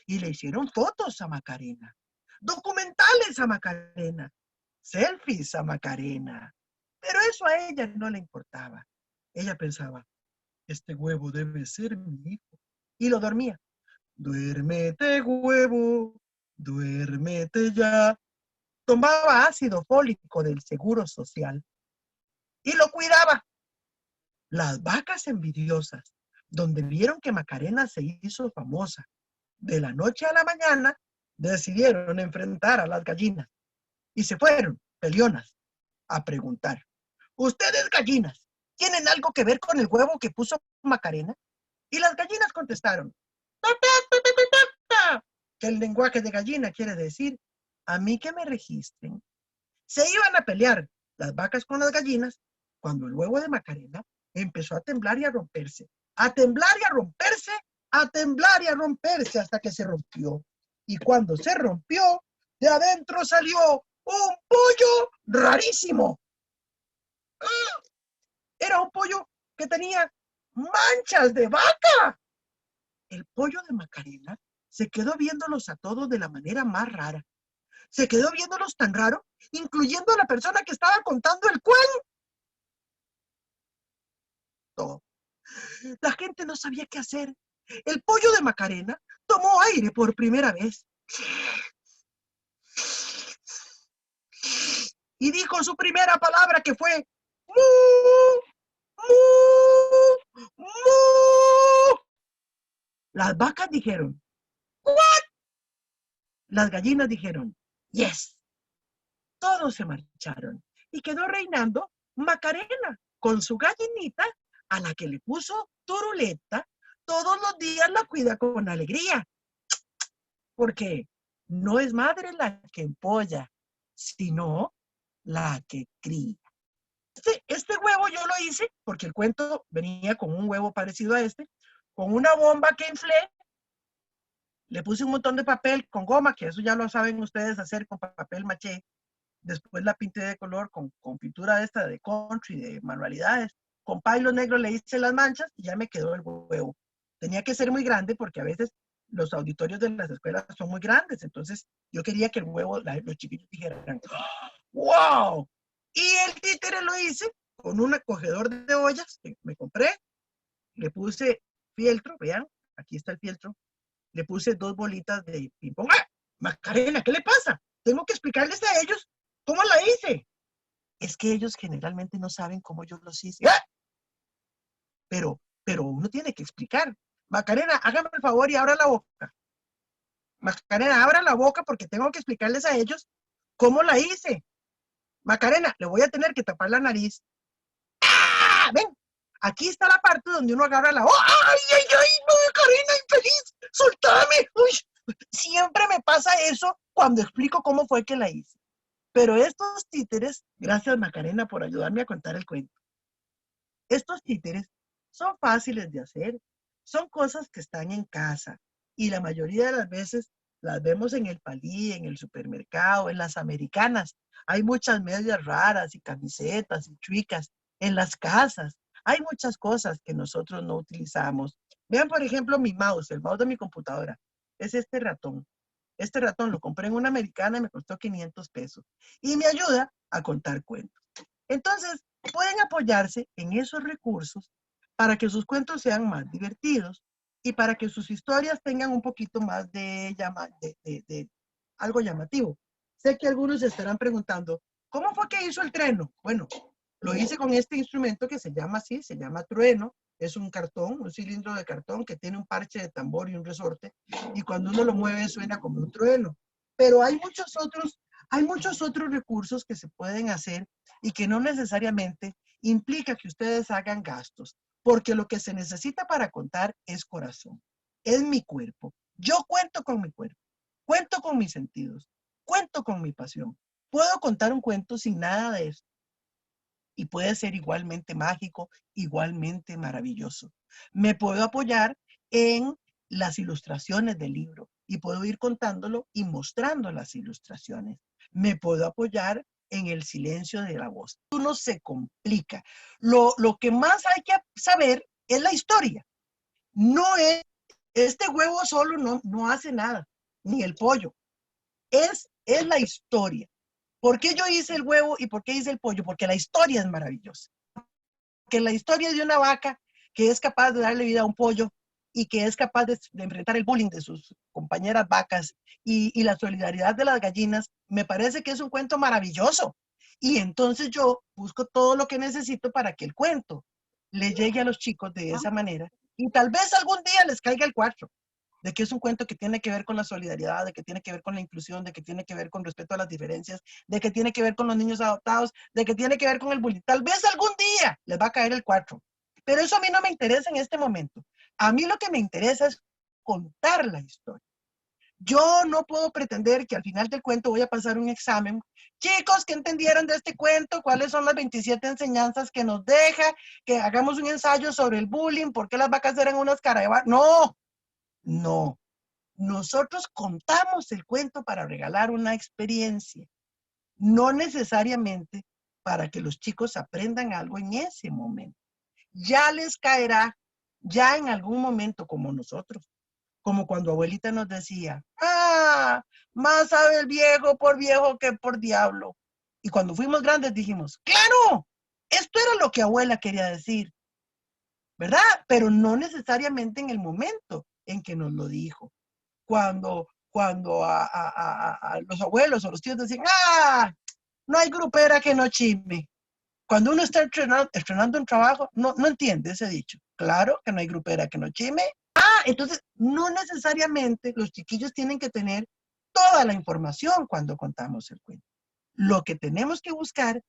y le hicieron fotos a Macarena, documentales a Macarena, selfies a Macarena. Pero eso a ella no le importaba. Ella pensaba, este huevo debe ser mi hijo. Y lo dormía. Duérmete, huevo, duérmete ya. Tomaba ácido fólico del Seguro Social y lo cuidaba. Las vacas envidiosas, donde vieron que Macarena se hizo famosa, de la noche a la mañana, decidieron enfrentar a las gallinas y se fueron, peleonas, a preguntar, ¿ustedes gallinas tienen algo que ver con el huevo que puso Macarena? Y las gallinas contestaron, "Ta, ta, ta, ta, ta, ta, ta", que el lenguaje de gallina quiere decir, a mí que me registren. Se iban a pelear las vacas con las gallinas cuando el huevo de Macarena empezó a temblar y a romperse, a temblar y a romperse, a temblar y a romperse hasta que se rompió. Y cuando se rompió, de adentro salió un pollo rarísimo. Era un pollo que tenía manchas de vaca. El pollo de Macarena se quedó viéndolos a todos de la manera más rara. Se quedó viéndolos tan raro, incluyendo a la persona que estaba contando el cuento. La gente no sabía qué hacer. El pollo de Macarena tomó aire por primera vez y dijo su primera palabra que fue ¡mu! ¡Mu! ¡Mu! Las vacas dijeron ¿what? Las gallinas dijeron yes. Todos se marcharon y quedó reinando Macarena con su gallinita a la que le puso Turuleta. Todos los días la cuida con alegría, porque no es madre la que empolla, sino la que cría. Este huevo yo lo hice porque el cuento venía con un huevo parecido a este, con una bomba que inflé, le puse un montón de papel con goma, que eso ya lo saben ustedes hacer con papel maché. Después la pinté de color con pintura esta de country, de manualidades. Con pailo negro le hice las manchas y ya me quedó el huevo. Tenía que ser muy grande porque a veces los auditorios de las escuelas son muy grandes. Entonces yo quería que el huevo, los chiquillos dijeran, ¡wow! Y el títere lo hice con un acogedor de ollas que me compré. Le puse fieltro, vean, aquí está el fieltro. Le puse 2 bolitas de ping-pong. ¡Ah! Macarena, ¿qué le pasa? Tengo que explicarles a ellos cómo la hice. Es que ellos generalmente no saben cómo yo los hice. ¡Ah! Pero uno tiene que explicar. Macarena, hágame el favor y abra la boca. Macarena, abra la boca porque tengo que explicarles a ellos cómo la hice. Macarena, le voy a tener que tapar la nariz. ¡Ah! Ven, aquí está la parte donde uno agarra la... ¡Oh! ¡Ay, ay, ay! ¡No, Macarena, infeliz! ¡Soltame! ¡Uy! Siempre me pasa eso cuando explico cómo fue que la hice. Pero estos títeres, gracias Macarena por ayudarme a contar el cuento. Estos títeres son fáciles de hacer, son cosas que están en casa y la mayoría de las veces las vemos en el palí, en el supermercado, en las americanas. Hay muchas medias raras y camisetas y chuicas en las casas. Hay muchas cosas que nosotros no utilizamos. Vean, por ejemplo, mi mouse, el mouse de mi computadora. Es este ratón. Este ratón lo compré en una americana y me costó 500 pesos. Y me ayuda a contar cuentos. Entonces, pueden apoyarse en esos recursos para que sus cuentos sean más divertidos y para que sus historias tengan un poquito más de algo llamativo. Sé que algunos se estarán preguntando, ¿cómo fue que hizo el trueno? Bueno, lo hice con este instrumento que se llama así, se llama trueno. Es un cartón, un cilindro de cartón que tiene un parche de tambor y un resorte. Y cuando uno lo mueve suena como un trueno. Pero hay muchos otros recursos que se pueden hacer y que no necesariamente implica que ustedes hagan gastos, porque lo que se necesita para contar es corazón, es mi cuerpo. Yo cuento con mi cuerpo, cuento con mis sentidos, cuento con mi pasión. Puedo contar un cuento sin nada de eso y puede ser igualmente mágico, igualmente maravilloso. Me puedo apoyar en las ilustraciones del libro y puedo ir contándolo y mostrando las ilustraciones. Me puedo apoyar en el silencio de la voz. Uno se complica. Lo que más hay que saber es la historia. No es, este huevo solo no hace nada, ni el pollo. Es la historia. ¿Por qué yo hice el huevo y por qué hice el pollo? Porque la historia es maravillosa. Que la historia de una vaca que es capaz de darle vida a un pollo y que es capaz de enfrentar el bullying de sus compañeras vacas y la solidaridad de las gallinas, me parece que es un cuento maravilloso. Y entonces yo busco todo lo que necesito para que el cuento le llegue a los chicos de esa manera y tal vez algún día les caiga el 4 de que es un cuento que tiene que ver con la solidaridad, de que tiene que ver con la inclusión, de que tiene que ver con respeto a las diferencias, de que tiene que ver con los niños adoptados, de que tiene que ver con el bullying. Tal vez algún día les va a caer el 4, pero eso a mí no me interesa en este momento. A mí lo que me interesa es contar la historia. Yo no puedo pretender que al final del cuento voy a pasar un examen. Chicos, ¿qué entendieron de este cuento? ¿Cuáles son las 27 enseñanzas que nos deja? Que hagamos un ensayo sobre el bullying, ¿por qué las vacas eran unas carabanas? No, no. Nosotros contamos el cuento para regalar una experiencia, no necesariamente para que los chicos aprendan algo en ese momento. Ya les caerá, ya en algún momento como nosotros, como cuando abuelita nos decía, más sabe el viejo por viejo que por diablo. Y cuando fuimos grandes dijimos, claro, esto era lo que abuela quería decir, ¿verdad? Pero no necesariamente en el momento en que nos lo dijo. Cuando a los abuelos o los tíos decían, no hay grupera que no chisme. Cuando uno está estrenando un trabajo, no entiende ese dicho. Claro que no hay grupera que no chisme. Entonces, no necesariamente los chiquillos tienen que tener toda la información cuando contamos el cuento. Lo que tenemos que buscar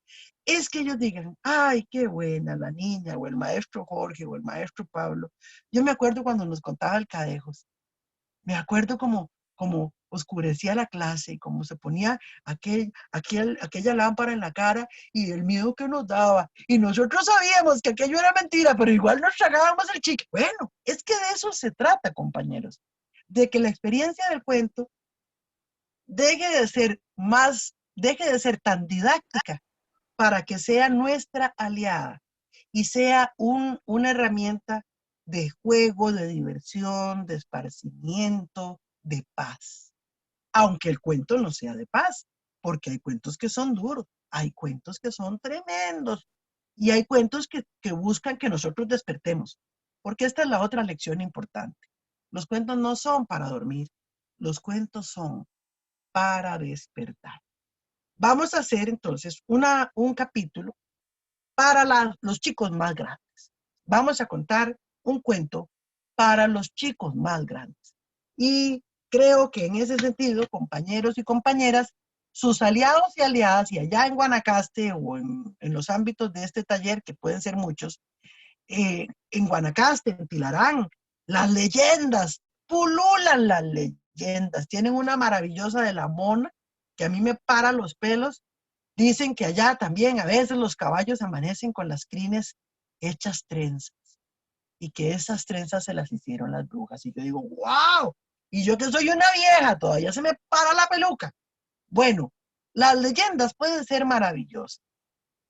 es que ellos digan, ay, qué buena la niña, o el maestro Jorge, o el maestro Pablo. Yo me acuerdo cuando nos contaba el Cadejos. Me acuerdo como oscurecía la clase y como se ponía aquella lámpara en la cara y el miedo que nos daba. Y nosotros sabíamos que aquello era mentira, pero igual nos tragábamos el chicle. Bueno, es que de eso se trata, compañeros. De que la experiencia del cuento deje de ser tan didáctica para que sea nuestra aliada y sea una herramienta de juego, de diversión, de esparcimiento, de paz. Aunque el cuento no sea de paz, porque hay cuentos que son duros, hay cuentos que son tremendos y hay cuentos que buscan que nosotros despertemos, porque esta es la otra lección importante. Los cuentos no son para dormir, los cuentos son para despertar. Vamos a hacer entonces un capítulo para los chicos más grandes. Vamos a contar un cuento para los chicos más grandes. Y creo que en ese sentido, compañeros y compañeras, sus aliados y aliadas, y allá en Guanacaste o en los ámbitos de este taller, que pueden ser muchos, en Guanacaste, en Tilarán, las leyendas, pululan las leyendas. Tienen una maravillosa de la mona, que a mí me para los pelos. Dicen que allá también a veces los caballos amanecen con las crines hechas trenzas y que esas trenzas se las hicieron las brujas. Y yo digo, wow, y yo que soy una vieja, todavía se me para la peluca. Bueno, las leyendas pueden ser maravillosas.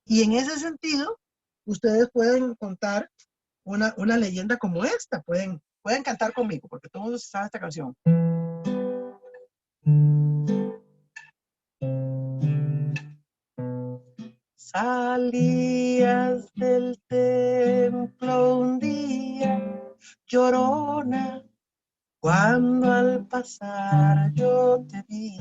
Y en ese sentido, ustedes pueden contar una leyenda como esta. Pueden cantar conmigo, porque todos saben esta canción. Salías del templo un día, llorona, cuando al pasar yo te vi.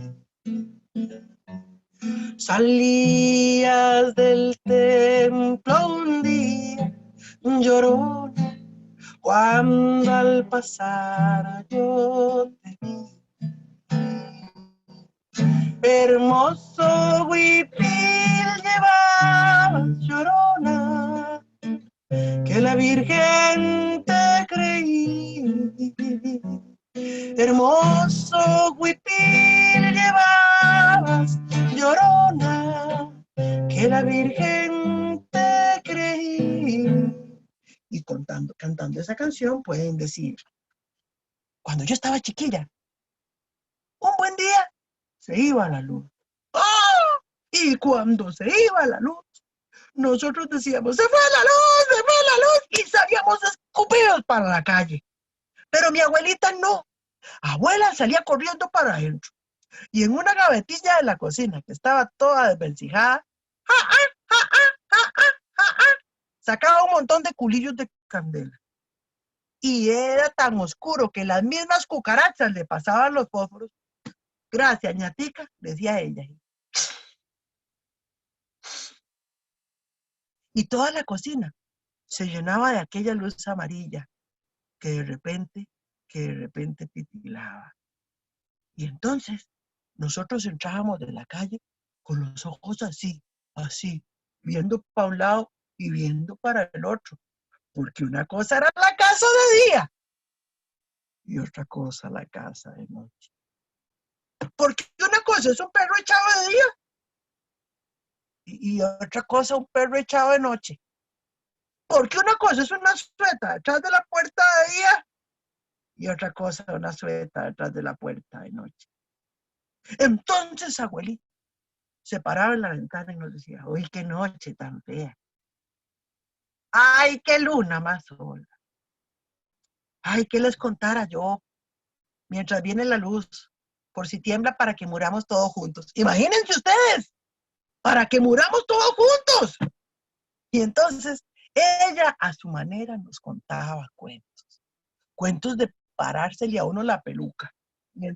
Salías del templo un día, llorona, cuando al pasar yo te vi. Hermoso huipil llevabas, llorona, que la Virgen te creí. Hermoso huipil llevabas, llorona, que la Virgen te creí. Y cantando esa canción pueden decir, cuando yo estaba chiquilla, un buen día se iba la luz. ¡Oh! Y cuando se iba la luz, nosotros decíamos, se fue la luz, se fue la luz, y salíamos escupidos para la calle. Pero mi abuelita no. Abuela salía corriendo para adentro. Y en una gavetilla de la cocina, que estaba toda desvencijada, sacaba un montón de culillos de candela. Y era tan oscuro que las mismas cucarachas le pasaban los fósforos. Gracias, ñatica, decía ella. Y toda la cocina se llenaba de aquella luz amarilla que de repente titilaba. Y entonces nosotros entrábamos de la calle con los ojos así, así, viendo para un lado y viendo para el otro, porque una cosa era la casa de día y otra cosa la casa de noche. Porque una cosa es un perro echado de día y otra cosa un perro echado de noche. Porque una cosa es una sueta detrás de la puerta de día y otra cosa una sueta detrás de la puerta de noche. Entonces, abuelita se paraba en la ventana y nos decía, uy, qué noche tan fea. Ay, qué luna más sola. Ay, ¿qué les contara yo? Mientras viene la luz, por si tiembla para que muramos todos juntos. Imagínense ustedes, para que muramos todos juntos. Y entonces, ella a su manera nos contaba cuentos. Cuentos de parársele a uno la peluca. Y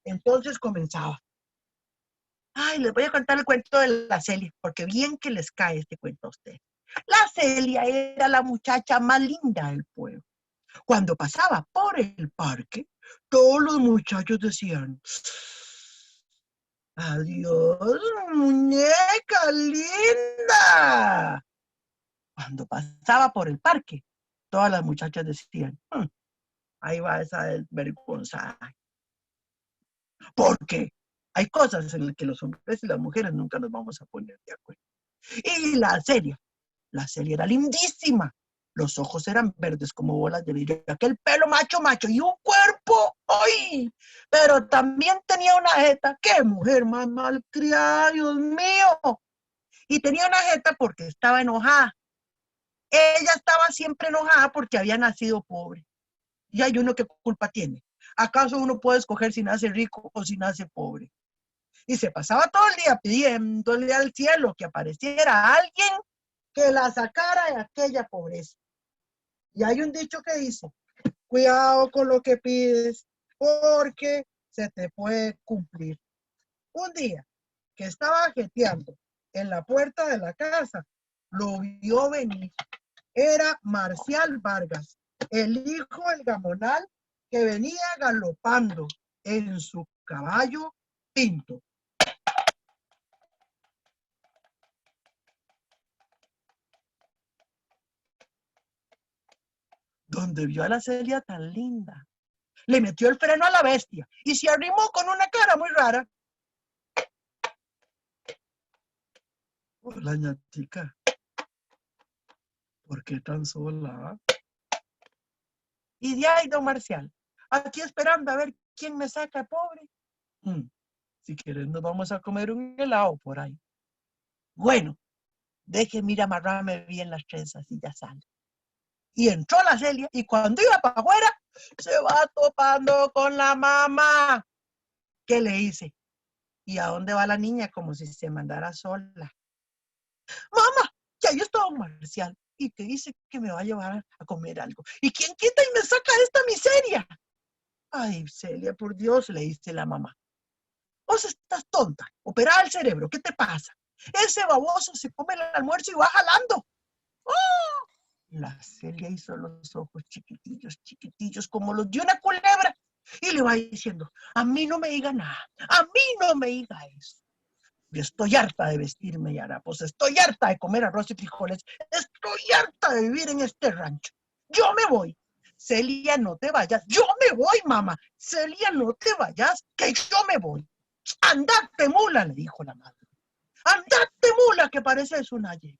entonces comenzaba. Ay, les voy a contar el cuento de la Celia, porque bien que les cae este cuento a ustedes. La Celia era la muchacha más linda del pueblo. Cuando pasaba por el parque, todos los muchachos decían, adiós, muñeca linda. Cuando pasaba por el parque, todas las muchachas decían, ahí va esa desvergonzada. Porque hay cosas en las que los hombres y las mujeres nunca nos vamos a poner de acuerdo. Y la Celia era lindísima. Los ojos eran verdes como bolas de vidrio, aquel pelo macho y un cuerpo, ¡ay! Pero también tenía una jeta, ¡qué mujer más malcriada, Dios mío! Y tenía una jeta porque estaba enojada. Ella estaba siempre enojada porque había nacido pobre. Y hay uno que culpa tiene. ¿Acaso uno puede escoger si nace rico o si nace pobre? Y se pasaba todo el día pidiéndole al cielo que apareciera alguien que la sacara de aquella pobreza. Y hay un dicho que dice, cuidado con lo que pides, porque se te puede cumplir. Un día que estaba jeteando en la puerta de la casa, lo vio venir. Era Marcial Vargas, el hijo del gamonal que venía galopando en su caballo Pinto. Donde vio a la Celia tan linda, le metió el freno a la bestia y se arrimó con una cara muy rara. Hola, ñatica. ¿Por qué tan sola? Y de ahí, don Marcial, aquí esperando a ver quién me saca pobre. Si quieres, nos vamos a comer un helado por ahí. Bueno, déjeme ir a amarrarme bien las trenzas y ya sale. Y entró la Celia y cuando iba para afuera, se va topando con la mamá. ¿Qué le hice? ¿Y a dónde va la niña? Como si se mandara sola. Mamá, ya yo estaba en Marcial y te dice que me va a llevar a comer algo. ¿Y quién quita y me saca de esta miseria? Ay, Celia, por Dios, le dice la mamá. Vos estás tonta, operada el cerebro, ¿qué te pasa? Ese baboso se come el almuerzo y va jalando. ¡Oh! La Celia hizo los ojos chiquitillos, como los de una culebra. Y le va diciendo, a mí no me diga nada, a mí no me diga eso. Yo estoy harta de vestirme y harapos, estoy harta de comer arroz y frijoles, estoy harta de vivir en este rancho. Yo me voy. Celia, no te vayas. Yo me voy, mamá. Celia, no te vayas, que yo me voy. Andate, mula, le dijo la madre. Andate, mula, que pareces una yegua.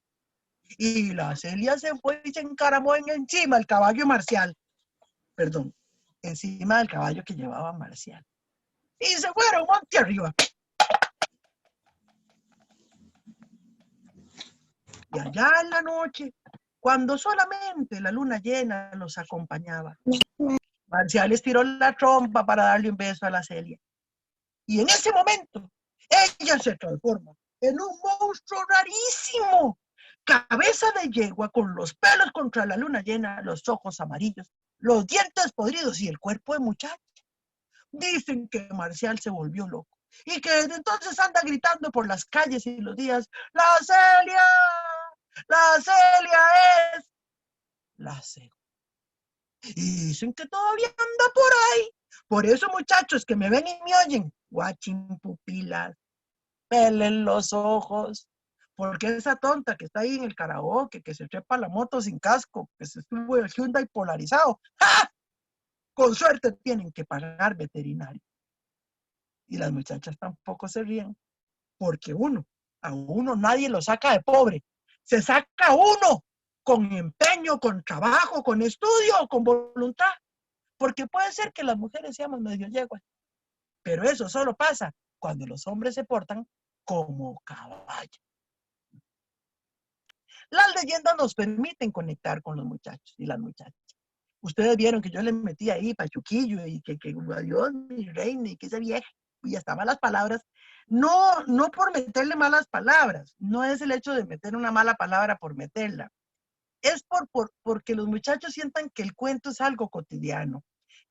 Y la Celia se fue y se encaramó encima del caballo Marcial. Perdón, encima del caballo que llevaba Marcial. Y se fueron monte arriba. Y allá en la noche, cuando solamente la luna llena los acompañaba, Marcial estiró la trompa para darle un beso a la Celia. Y en ese momento, ella se transforma en un monstruo rarísimo. Cabeza de yegua con los pelos contra la luna llena, los ojos amarillos, los dientes podridos y el cuerpo de muchacha. Dicen que Marcial se volvió loco y que desde entonces anda gritando por las calles y los días, ¡La Celia! ¡La Celia es! La Celia. Y dicen que todavía anda por ahí. Por eso, muchachos que me ven y me oyen, guachen pupilas, pelen los ojos, porque esa tonta que está ahí en el karaoke, que se trepa la moto sin casco, que se sube el Hyundai polarizado, ¡ja! Con suerte tienen que pagar veterinario. Y las muchachas tampoco se ríen, porque a uno nadie lo saca de pobre, se saca uno con empeño, con trabajo, con estudio, con voluntad, porque puede ser que las mujeres seamos medio yeguas, pero eso solo pasa cuando los hombres se portan como caballos. Las leyendas nos permiten conectar con los muchachos y las muchachas. Ustedes vieron que yo les metí ahí pachuquillo y que adiós, mi reina, y que esa vieja, y hasta malas palabras. No, no por meterle malas palabras, no es el hecho de meter una mala palabra por meterla. Es porque los muchachos sientan que el cuento es algo cotidiano,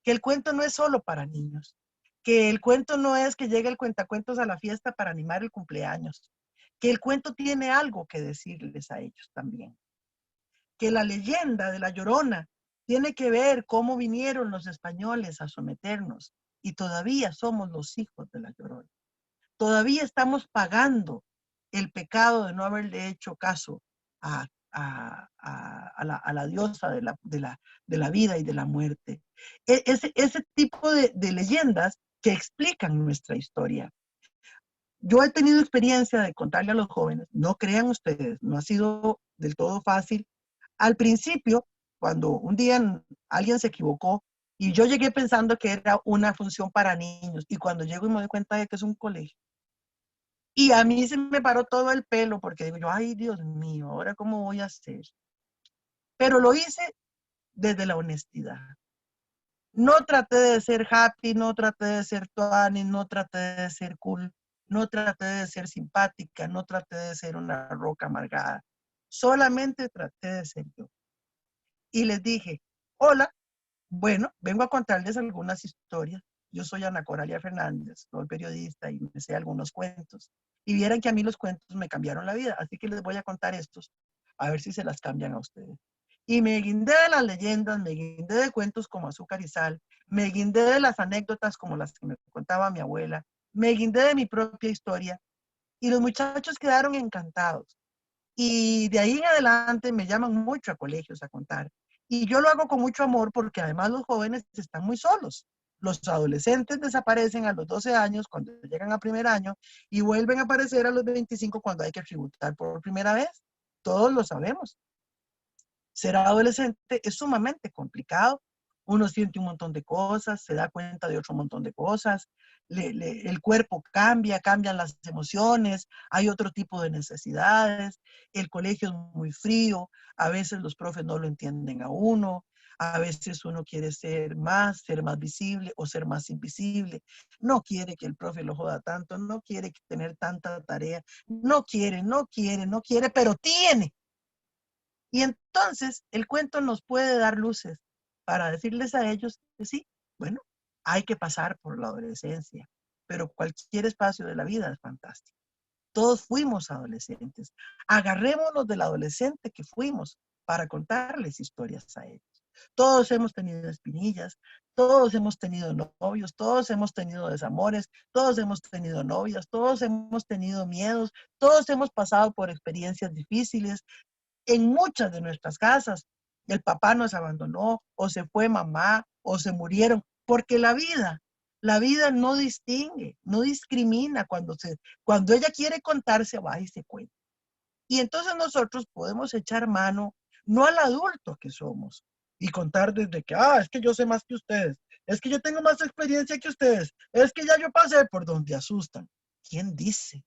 que el cuento no es solo para niños, que el cuento no es que llegue el cuentacuentos a la fiesta para animar el cumpleaños, que el cuento tiene algo que decirles a ellos también, que la leyenda de la Llorona tiene que ver cómo vinieron los españoles a someternos y todavía somos los hijos de la Llorona. Todavía estamos pagando el pecado de no haberle hecho caso a la diosa de la vida y de la muerte. Ese tipo de leyendas que explican nuestra historia. Yo he tenido experiencia de contarle a los jóvenes, no crean ustedes, no ha sido del todo fácil. Al principio, cuando un día alguien se equivocó y yo llegué pensando que era una función para niños y cuando llego y me doy cuenta de que es un colegio. Y a mí se me paró todo el pelo porque digo yo, ay Dios mío, ¿ahora cómo voy a hacer? Pero lo hice desde la honestidad. No traté de ser happy, no traté de ser tuani, no traté de ser cool, no traté de ser simpática, no traté de ser una roca amargada. Solamente traté de ser yo. Y les dije, hola, bueno, vengo a contarles algunas historias. Yo soy Ana Coralia Fernández, soy periodista y me sé algunos cuentos. Y vieran que a mí los cuentos me cambiaron la vida, así que les voy a contar estos, a ver si se las cambian a ustedes. Y me guindé de las leyendas, me guindé de cuentos como Azúcar y Sal, me guindé de las anécdotas como las que me contaba mi abuela, me guindé de mi propia historia y los muchachos quedaron encantados. Y de ahí en adelante me llaman mucho a colegios a contar. Y yo lo hago con mucho amor porque además los jóvenes están muy solos. Los adolescentes desaparecen a los 12 años cuando llegan a primer año y vuelven a aparecer a los 25 cuando hay que tributar por primera vez. Todos lo sabemos. Ser adolescente es sumamente complicado. Uno siente un montón de cosas, se da cuenta de otro montón de cosas, el cuerpo cambia, cambian las emociones, hay otro tipo de necesidades, el colegio es muy frío, a veces los profes no lo entienden a uno, a veces uno quiere ser más visible o ser más invisible, no quiere que el profe lo joda tanto, no quiere tener tanta tarea, no quiere, pero tiene. Y entonces el cuento nos puede dar luces para decirles a ellos que sí, bueno, hay que pasar por la adolescencia, pero cualquier espacio de la vida es fantástico. Todos fuimos adolescentes. Agarrémonos del adolescente que fuimos para contarles historias a ellos. Todos hemos tenido espinillas, todos hemos tenido novios, todos hemos tenido desamores, todos hemos tenido novias, todos hemos tenido miedos, todos hemos pasado por experiencias difíciles, en muchas de nuestras casas. El papá nos abandonó, o se fue mamá, o se murieron, porque la vida no distingue, no discrimina cuando ella quiere contar, se va y se cuenta. Y entonces nosotros podemos echar mano, no al adulto que somos, y contar desde que, es que yo sé más que ustedes, es que yo tengo más experiencia que ustedes, es que ya yo pasé por donde asustan. ¿Quién dice?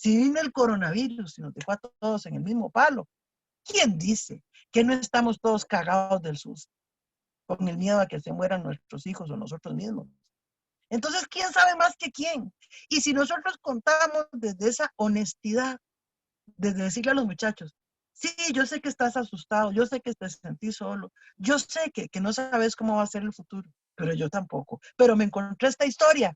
Si vino el coronavirus y nos dejó a todos en el mismo palo, ¿quién dice que no estamos todos cagados del susto, con el miedo a que se mueran nuestros hijos o nosotros mismos? Entonces, ¿quién sabe más que quién? Y si nosotros contamos desde esa honestidad, desde decirle a los muchachos, sí, yo sé que estás asustado, yo sé que te sentís solo, yo sé que no sabes cómo va a ser el futuro, pero yo tampoco. Pero me encontré esta historia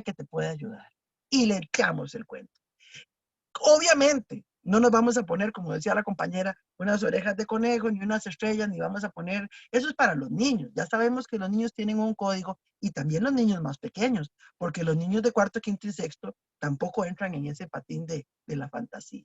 que te puede ayudar. Y le echamos el cuento. Obviamente, no nos vamos a poner, como decía la compañera, unas orejas de conejo, ni unas estrellas, ni vamos a poner, eso es para los niños. Ya sabemos que los niños tienen un código y también los niños más pequeños, porque los niños de cuarto, quinto y sexto tampoco entran en ese patín de la fantasía.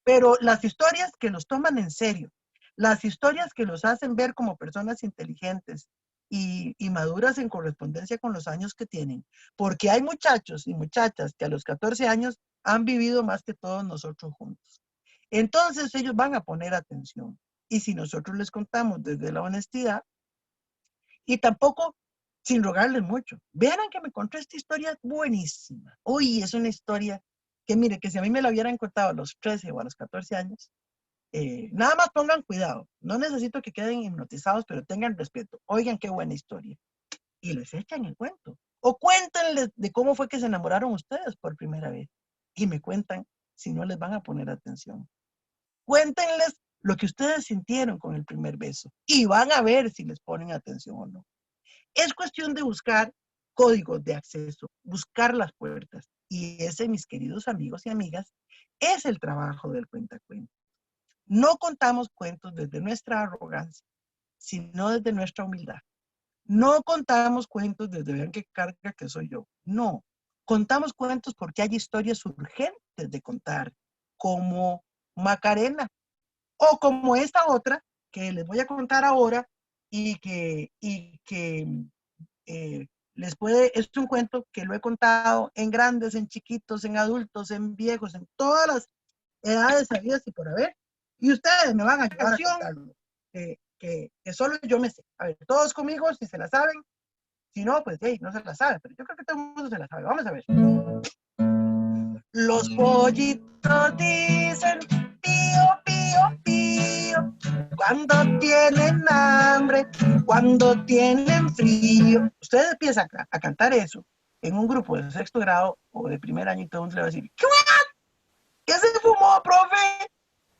Pero las historias que los toman en serio, las historias que los hacen ver como personas inteligentes y maduras en correspondencia con los años que tienen, porque hay muchachos y muchachas que a los 14 años han vivido más que todos nosotros juntos. Entonces ellos van a poner atención. Y si nosotros les contamos desde la honestidad y tampoco sin rogarles mucho, vean que me encontré esta historia buenísima. Uy, es una historia que mire, que si a mí me la hubieran contado a los 13 o a los 14 años, nada más pongan cuidado. No necesito que queden hipnotizados, pero tengan respeto. Oigan qué buena historia. Y les echan el cuento. O cuéntenles de cómo fue que se enamoraron ustedes por primera vez. Y me cuentan si no les van a poner atención. Cuéntenles lo que ustedes sintieron con el primer beso. Y van a ver si les ponen atención o no. Es cuestión de buscar códigos de acceso, buscar las puertas. Y ese, mis queridos amigos y amigas, es el trabajo del cuentacuentos. No contamos cuentos desde nuestra arrogancia, sino desde nuestra humildad. No contamos cuentos desde vean qué carga que soy yo. No. Contamos cuentos porque hay historias urgentes de contar, como Macarena, o como esta otra que les voy a contar ahora y que es un cuento que lo he contado en grandes, en chiquitos, en adultos, en viejos, en todas las edades habidas y por haber. Y ustedes me van a ayudar a contarlo, que solo yo me sé. A ver, todos conmigo, si se la saben. Si no, pues hey, no se la sabe, pero yo creo que todo el mundo se la sabe. Vamos a ver. Los pollitos dicen pío, pío, pío, cuando tienen hambre, cuando tienen frío. Ustedes empiezan a cantar eso en un grupo de sexto grado o de primer año y todo el mundo le va a decir, ¿qué se fumó, profe?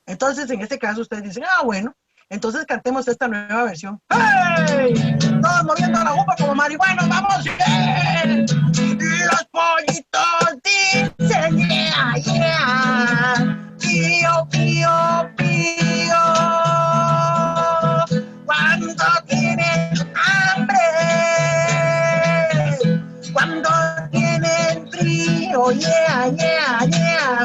Entonces, en este caso, ustedes dicen, ah, bueno, entonces cantemos esta nueva versión. ¡Hey! Todos moviendo la jupa como marihuanos, ¡vamos! ¡Yeah! Los pollitos dicen, yeah, yeah. Pío, pío, pío. Cuando tienen hambre, cuando tienen frío, yeah, yeah, yeah.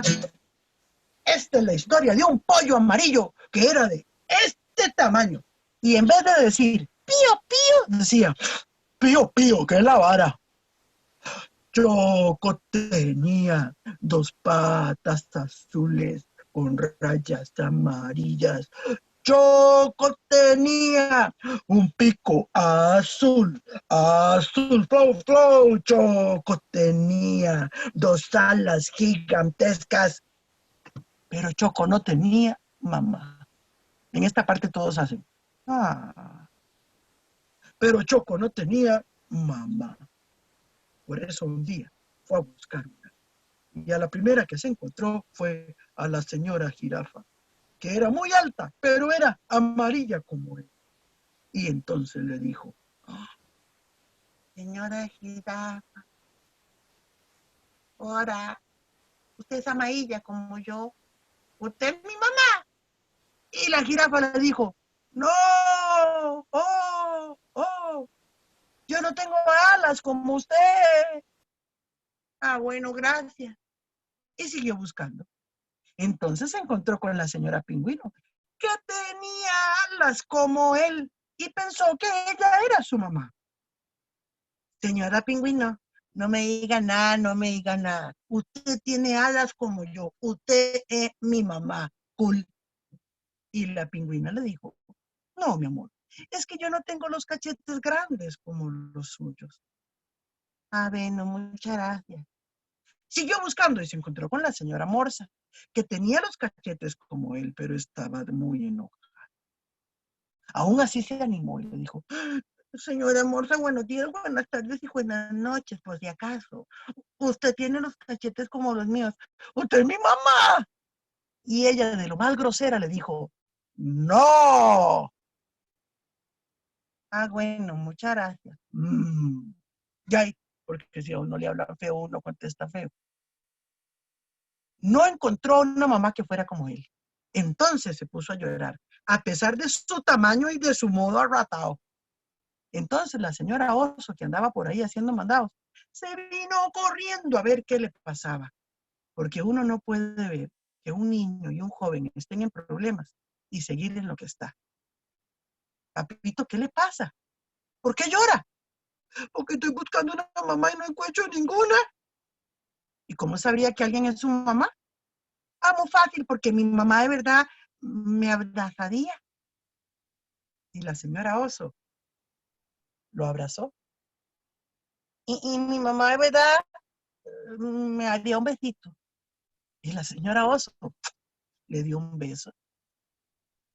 Esta es la historia de un pollo amarillo que era de este tamaño. Y en vez de decir pío, pío, decía pío, pío, que es la vara. Choco tenía dos patas azules con rayas amarillas. Choco tenía un pico azul, azul, flow, flow. Choco tenía dos alas gigantescas, pero Choco no tenía mamá. En esta parte todos hacen, ah, pero Choco no tenía mamá. Por eso un día fue a buscar una. Y a la primera que se encontró fue a la señora jirafa, que era muy alta, pero era amarilla como él. Y entonces le dijo, oh, señora jirafa, ahora usted es amarilla como yo, usted es mi mamá. Y la jirafa le dijo, no, yo no tengo alas como usted. Ah, bueno, gracias. Y siguió buscando. Entonces se encontró con la señora Pingüino, que tenía alas como él, y pensó que ella era su mamá. Señora Pingüino, no me diga nada, no me diga nada. Usted tiene alas como yo. Usted es mi mamá. Cool. Y la pingüina le dijo, no, mi amor, es que yo no tengo los cachetes grandes como los suyos. Ah, bueno, muchas gracias. Siguió buscando y se encontró con la señora Morsa, que tenía los cachetes como él, pero estaba muy enojada. Aún así se animó y le dijo, señora Morsa, buenos días, buenas tardes y buenas noches, por si acaso. Usted tiene los cachetes como los míos. ¡Usted es mi mamá! Y ella, de lo más grosera, le dijo, ¡no! Ah, bueno, muchas gracias. Ya, porque si a uno le habla feo, uno contesta feo. No encontró una mamá que fuera como él. Entonces se puso a llorar, a pesar de su tamaño y de su modo arratado. Entonces la señora Oso, que andaba por ahí haciendo mandados, se vino corriendo a ver qué le pasaba, porque uno no puede ver que un niño y un joven estén en problemas y seguir en lo que está. Papito, ¿qué le pasa? ¿Por qué llora? Porque estoy buscando una mamá y no encuentro ninguna. ¿Y cómo sabría que alguien es su mamá? Ah, muy fácil, porque mi mamá de verdad me abrazaría. Y la señora Oso lo abrazó. Y mi mamá de verdad me haría un besito. Y la señora Oso le dio un beso.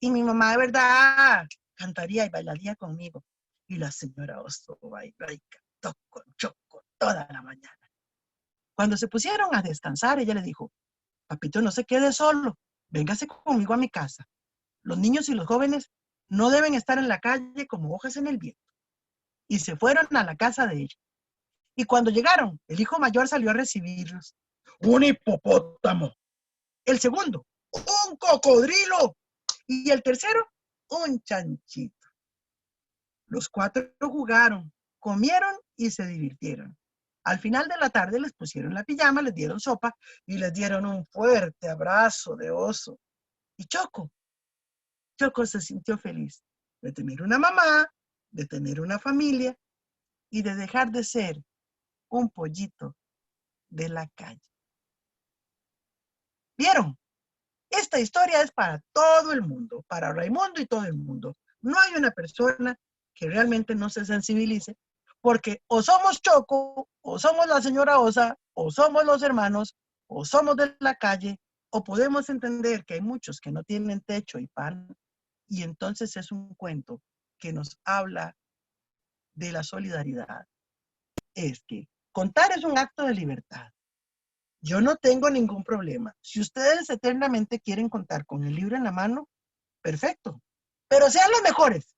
Y mi mamá de verdad cantaría y bailaría conmigo. Y la señora Oso bailó y cantó con Choco toda la mañana. Cuando se pusieron a descansar, ella le dijo, papito, no se quede solo, véngase conmigo a mi casa. Los niños y los jóvenes no deben estar en la calle como hojas en el viento. Y se fueron a la casa de ella. Y cuando llegaron, el hijo mayor salió a recibirlos. Un hipopótamo. El segundo, un cocodrilo. Y el tercero, un chanchito. Los cuatro jugaron, comieron y se divirtieron. Al final de la tarde les pusieron la pijama, les dieron sopa y les dieron un fuerte abrazo de oso. Y Choco se sintió feliz de tener una mamá, de tener una familia y de dejar de ser un pollito de la calle. ¿Vieron? Esta historia es para todo el mundo, para Raimundo y todo el mundo. No hay una persona que realmente no se sensibilice, porque o somos Choco, o somos la señora Osa, o somos los hermanos, o somos de la calle, o podemos entender que hay muchos que no tienen techo y pan, y entonces es un cuento que nos habla de la solidaridad. Es que contar es un acto de libertad. Yo no tengo ningún problema. Si ustedes eternamente quieren contar con el libro en la mano, perfecto. Pero sean los mejores.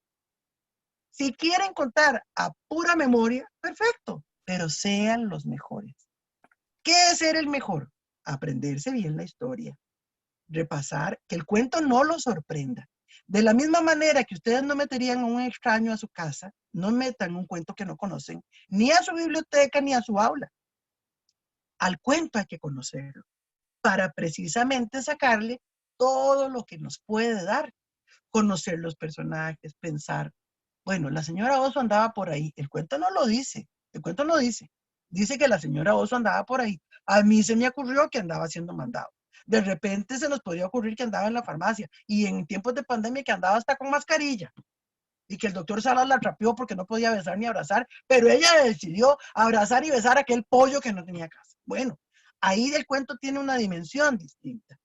Si quieren contar a pura memoria, perfecto. Pero sean los mejores. ¿Qué es ser el mejor? Aprenderse bien la historia. Repasar, que el cuento no los sorprenda. De la misma manera que ustedes no meterían a un extraño a su casa, no metan un cuento que no conocen, ni a su biblioteca, ni a su aula. Al cuento hay que conocerlo, para precisamente sacarle todo lo que nos puede dar. Conocer los personajes, pensar. Bueno, la señora Oso andaba por ahí. El cuento no lo dice. El cuento no dice. Dice que la señora Oso andaba por ahí. A mí se me ocurrió que andaba haciendo mandado. De repente se nos podría ocurrir que andaba en la farmacia y en tiempos de pandemia que andaba hasta con mascarilla y que el doctor Salas la trapeó porque no podía besar ni abrazar, pero ella decidió abrazar y besar a aquel pollo que no tenía casa. Bueno, ahí del cuento tiene una dimensión distinta.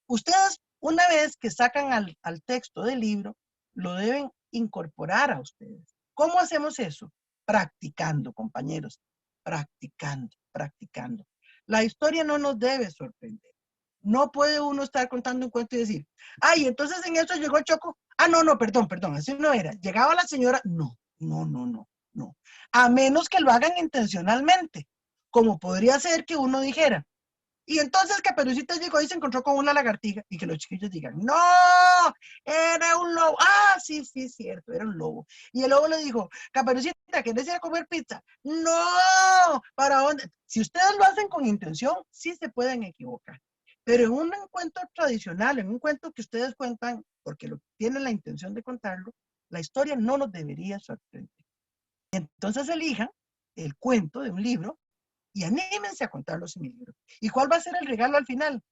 Ustedes, una vez que sacan al texto del libro, lo deben incorporar a ustedes. ¿Cómo hacemos eso? Practicando, compañeros, practicando, practicando. La historia no nos debe sorprender. No puede uno estar contando un cuento y decir, ay, entonces en eso llegó Choco. Ah, no, no, perdón, así no era. Llegaba la señora, no. A menos que lo hagan intencionalmente, como podría ser que uno dijera, y entonces Caperucita llegó y se encontró con una lagartija y que los chiquillos digan, no, era un lobo. Ah, sí, cierto, era un lobo. Y el lobo le dijo, Caperucita, ¿querés ir a comer pizza? No, ¿para dónde? Si ustedes lo hacen con intención, sí se pueden equivocar. Pero en un cuento tradicional, en un cuento que ustedes cuentan, porque tienen la intención de contarlo, la historia no nos debería sorprender. Entonces elijan el cuento de un libro y anímense a contarlos en mi libro. ¿Y cuál va a ser el regalo al final?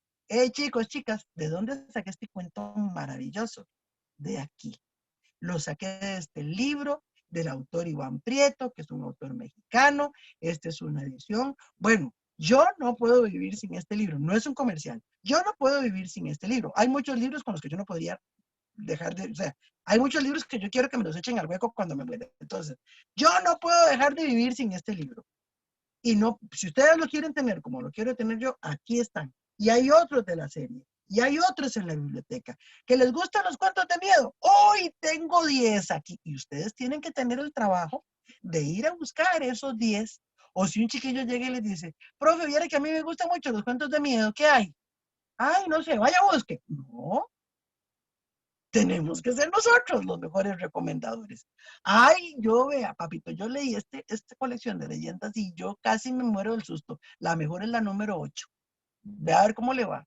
Chicos, chicas, ¿de dónde saqué este cuento maravilloso? De aquí. Lo saqué de este libro del autor Iván Prieto, que es un autor mexicano. Esta es una edición. Bueno, Yo no puedo vivir sin este libro. No es un comercial. Yo no puedo vivir sin este libro. Hay muchos libros con los que yo no podría dejar de, o sea, hay muchos libros que yo quiero que me los echen al hueco cuando me muera. Entonces, yo no puedo dejar de vivir sin este libro. Y no, si ustedes lo quieren tener como lo quiero tener yo, aquí están. Y hay otros de la serie. Y hay otros en la biblioteca. ¿Que les gustan los cuentos de miedo? Hoy tengo 10 aquí. Y ustedes tienen que tener el trabajo de ir a buscar esos 10. O si un chiquillo llega y les dice, profe, viera que a mí me gustan mucho los cuentos de miedo, ¿qué hay? Ay, no sé, vaya a busque. No, tenemos que ser nosotros los mejores recomendadores. Ay, yo vea, papito, yo leí esta colección de leyendas y yo casi me muero del susto. La mejor es la número 8. Ve a ver cómo le va.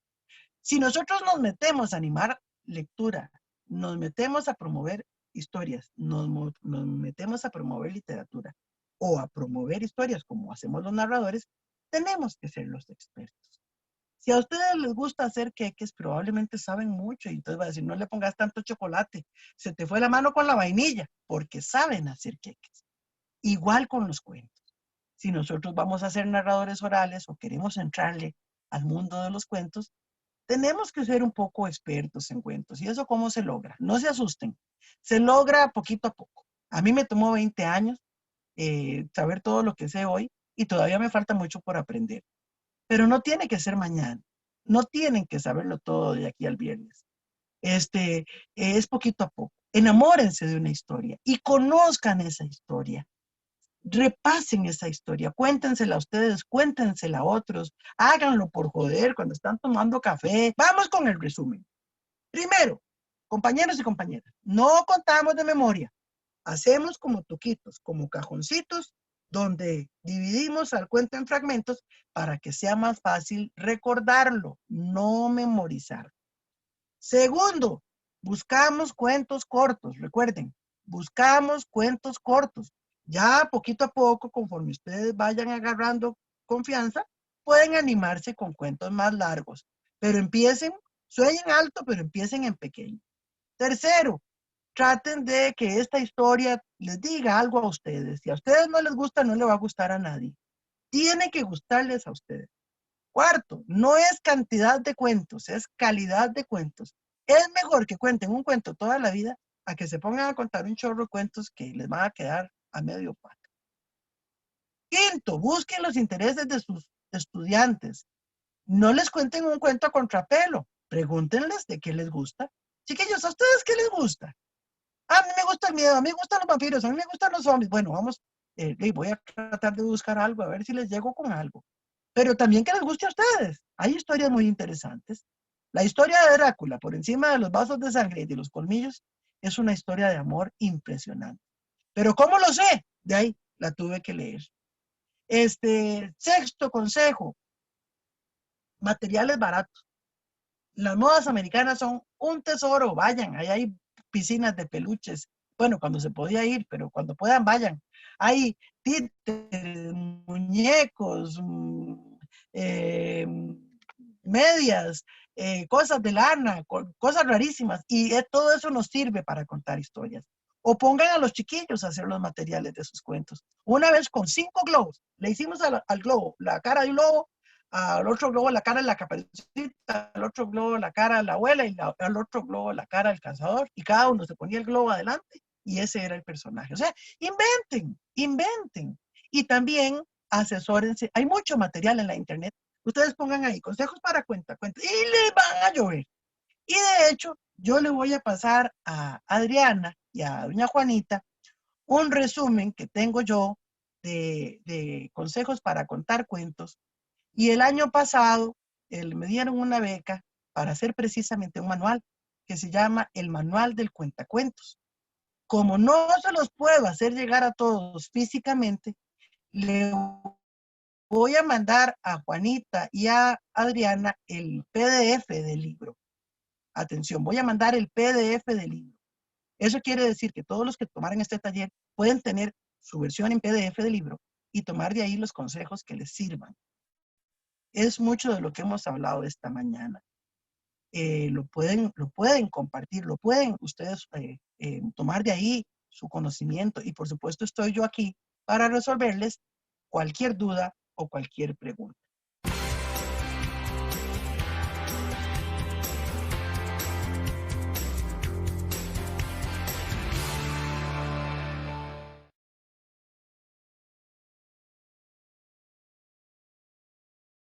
Si nosotros nos metemos a animar lectura, nos metemos a promover historias, nos metemos a promover literatura o a promover historias como hacemos los narradores, tenemos que ser los expertos. Si a ustedes les gusta hacer queques, probablemente saben mucho y entonces va a decir, no le pongas tanto chocolate, se te fue la mano con la vainilla, porque saben hacer queques. Igual con los cuentos. Si nosotros vamos a ser narradores orales o queremos entrarle al mundo de los cuentos, tenemos que ser un poco expertos en cuentos. ¿Y eso cómo se logra? No se asusten. Se logra poquito a poco. A mí me tomó 20 años saber todo lo que sé hoy y todavía me falta mucho por aprender. Pero no tiene que ser mañana. No tienen que saberlo todo de aquí al viernes. Es poquito a poco. Enamórense de una historia y conozcan esa historia. Repasen esa historia, cuéntensela a ustedes, cuéntensela a otros, háganlo por joder cuando están tomando café. Vamos con el resumen. Primero, compañeros y compañeras, no contamos de memoria, hacemos como tuquitos, como cajoncitos, donde dividimos al cuento en fragmentos para que sea más fácil recordarlo, no memorizar. Segundo, buscamos cuentos cortos, recuerden, buscamos cuentos cortos. Ya poquito a poco, conforme ustedes vayan agarrando confianza, pueden animarse con cuentos más largos. Pero empiecen, sueñen alto, pero empiecen en pequeño. Tercero, traten de que esta historia les diga algo a ustedes. Si a ustedes no les gusta, no le va a gustar a nadie. Tiene que gustarles a ustedes. Cuarto, no es cantidad de cuentos, es calidad de cuentos. Es mejor que cuenten un cuento toda la vida a que se pongan a contar un chorro de cuentos que les van a quedar a medio pato. Quinto, busquen los intereses de sus estudiantes. No les cuenten un cuento a contrapelo. Pregúntenles de qué les gusta. Chiquillos, ¿a ustedes qué les gusta? A mí me gusta el miedo, a mí me gustan los vampiros, a mí me gustan los zombies. Bueno, vamos, voy a tratar de buscar algo, a ver si les llego con algo. Pero también que les guste a ustedes. Hay historias muy interesantes. La historia de Drácula, por encima de los vasos de sangre y de los colmillos, es una historia de amor impresionante. Pero ¿cómo lo sé? De ahí la tuve que leer. Sexto consejo, materiales baratos. Las modas americanas son un tesoro, vayan, ahí hay piscinas de peluches. Bueno, cuando se podía ir, pero cuando puedan, vayan. Hay títeres, muñecos, eh, medias, cosas de lana, cosas rarísimas. Y todo eso nos sirve para contar historias. O pongan a los chiquillos a hacer los materiales de sus cuentos. Una vez con 5 globos, le hicimos al globo la cara de un lobo, al otro globo la cara de la caperucita, al otro globo la cara de la abuela y al otro globo la cara del cazador. Y cada uno se ponía el globo adelante y ese era el personaje. O sea, inventen, inventen. Y también asesórense. Hay mucho material en la internet. Ustedes pongan ahí consejos para cuenta y les van a llover. Y de hecho, yo le voy a pasar a Adriana y a doña Juanita un resumen que tengo yo de consejos para contar cuentos. Y el año pasado me dieron una beca para hacer precisamente un manual que se llama el Manual del Cuentacuentos. Como no se los puedo hacer llegar a todos físicamente, le voy a mandar a Juanita y a Adriana el PDF del libro. Atención, voy a mandar el PDF del libro. Eso quiere decir que todos los que tomaran este taller pueden tener su versión en PDF del libro y tomar de ahí los consejos que les sirvan. Es mucho de lo que hemos hablado esta mañana. Lo pueden compartir, lo pueden ustedes tomar de ahí su conocimiento y por supuesto estoy yo aquí para resolverles cualquier duda o cualquier pregunta.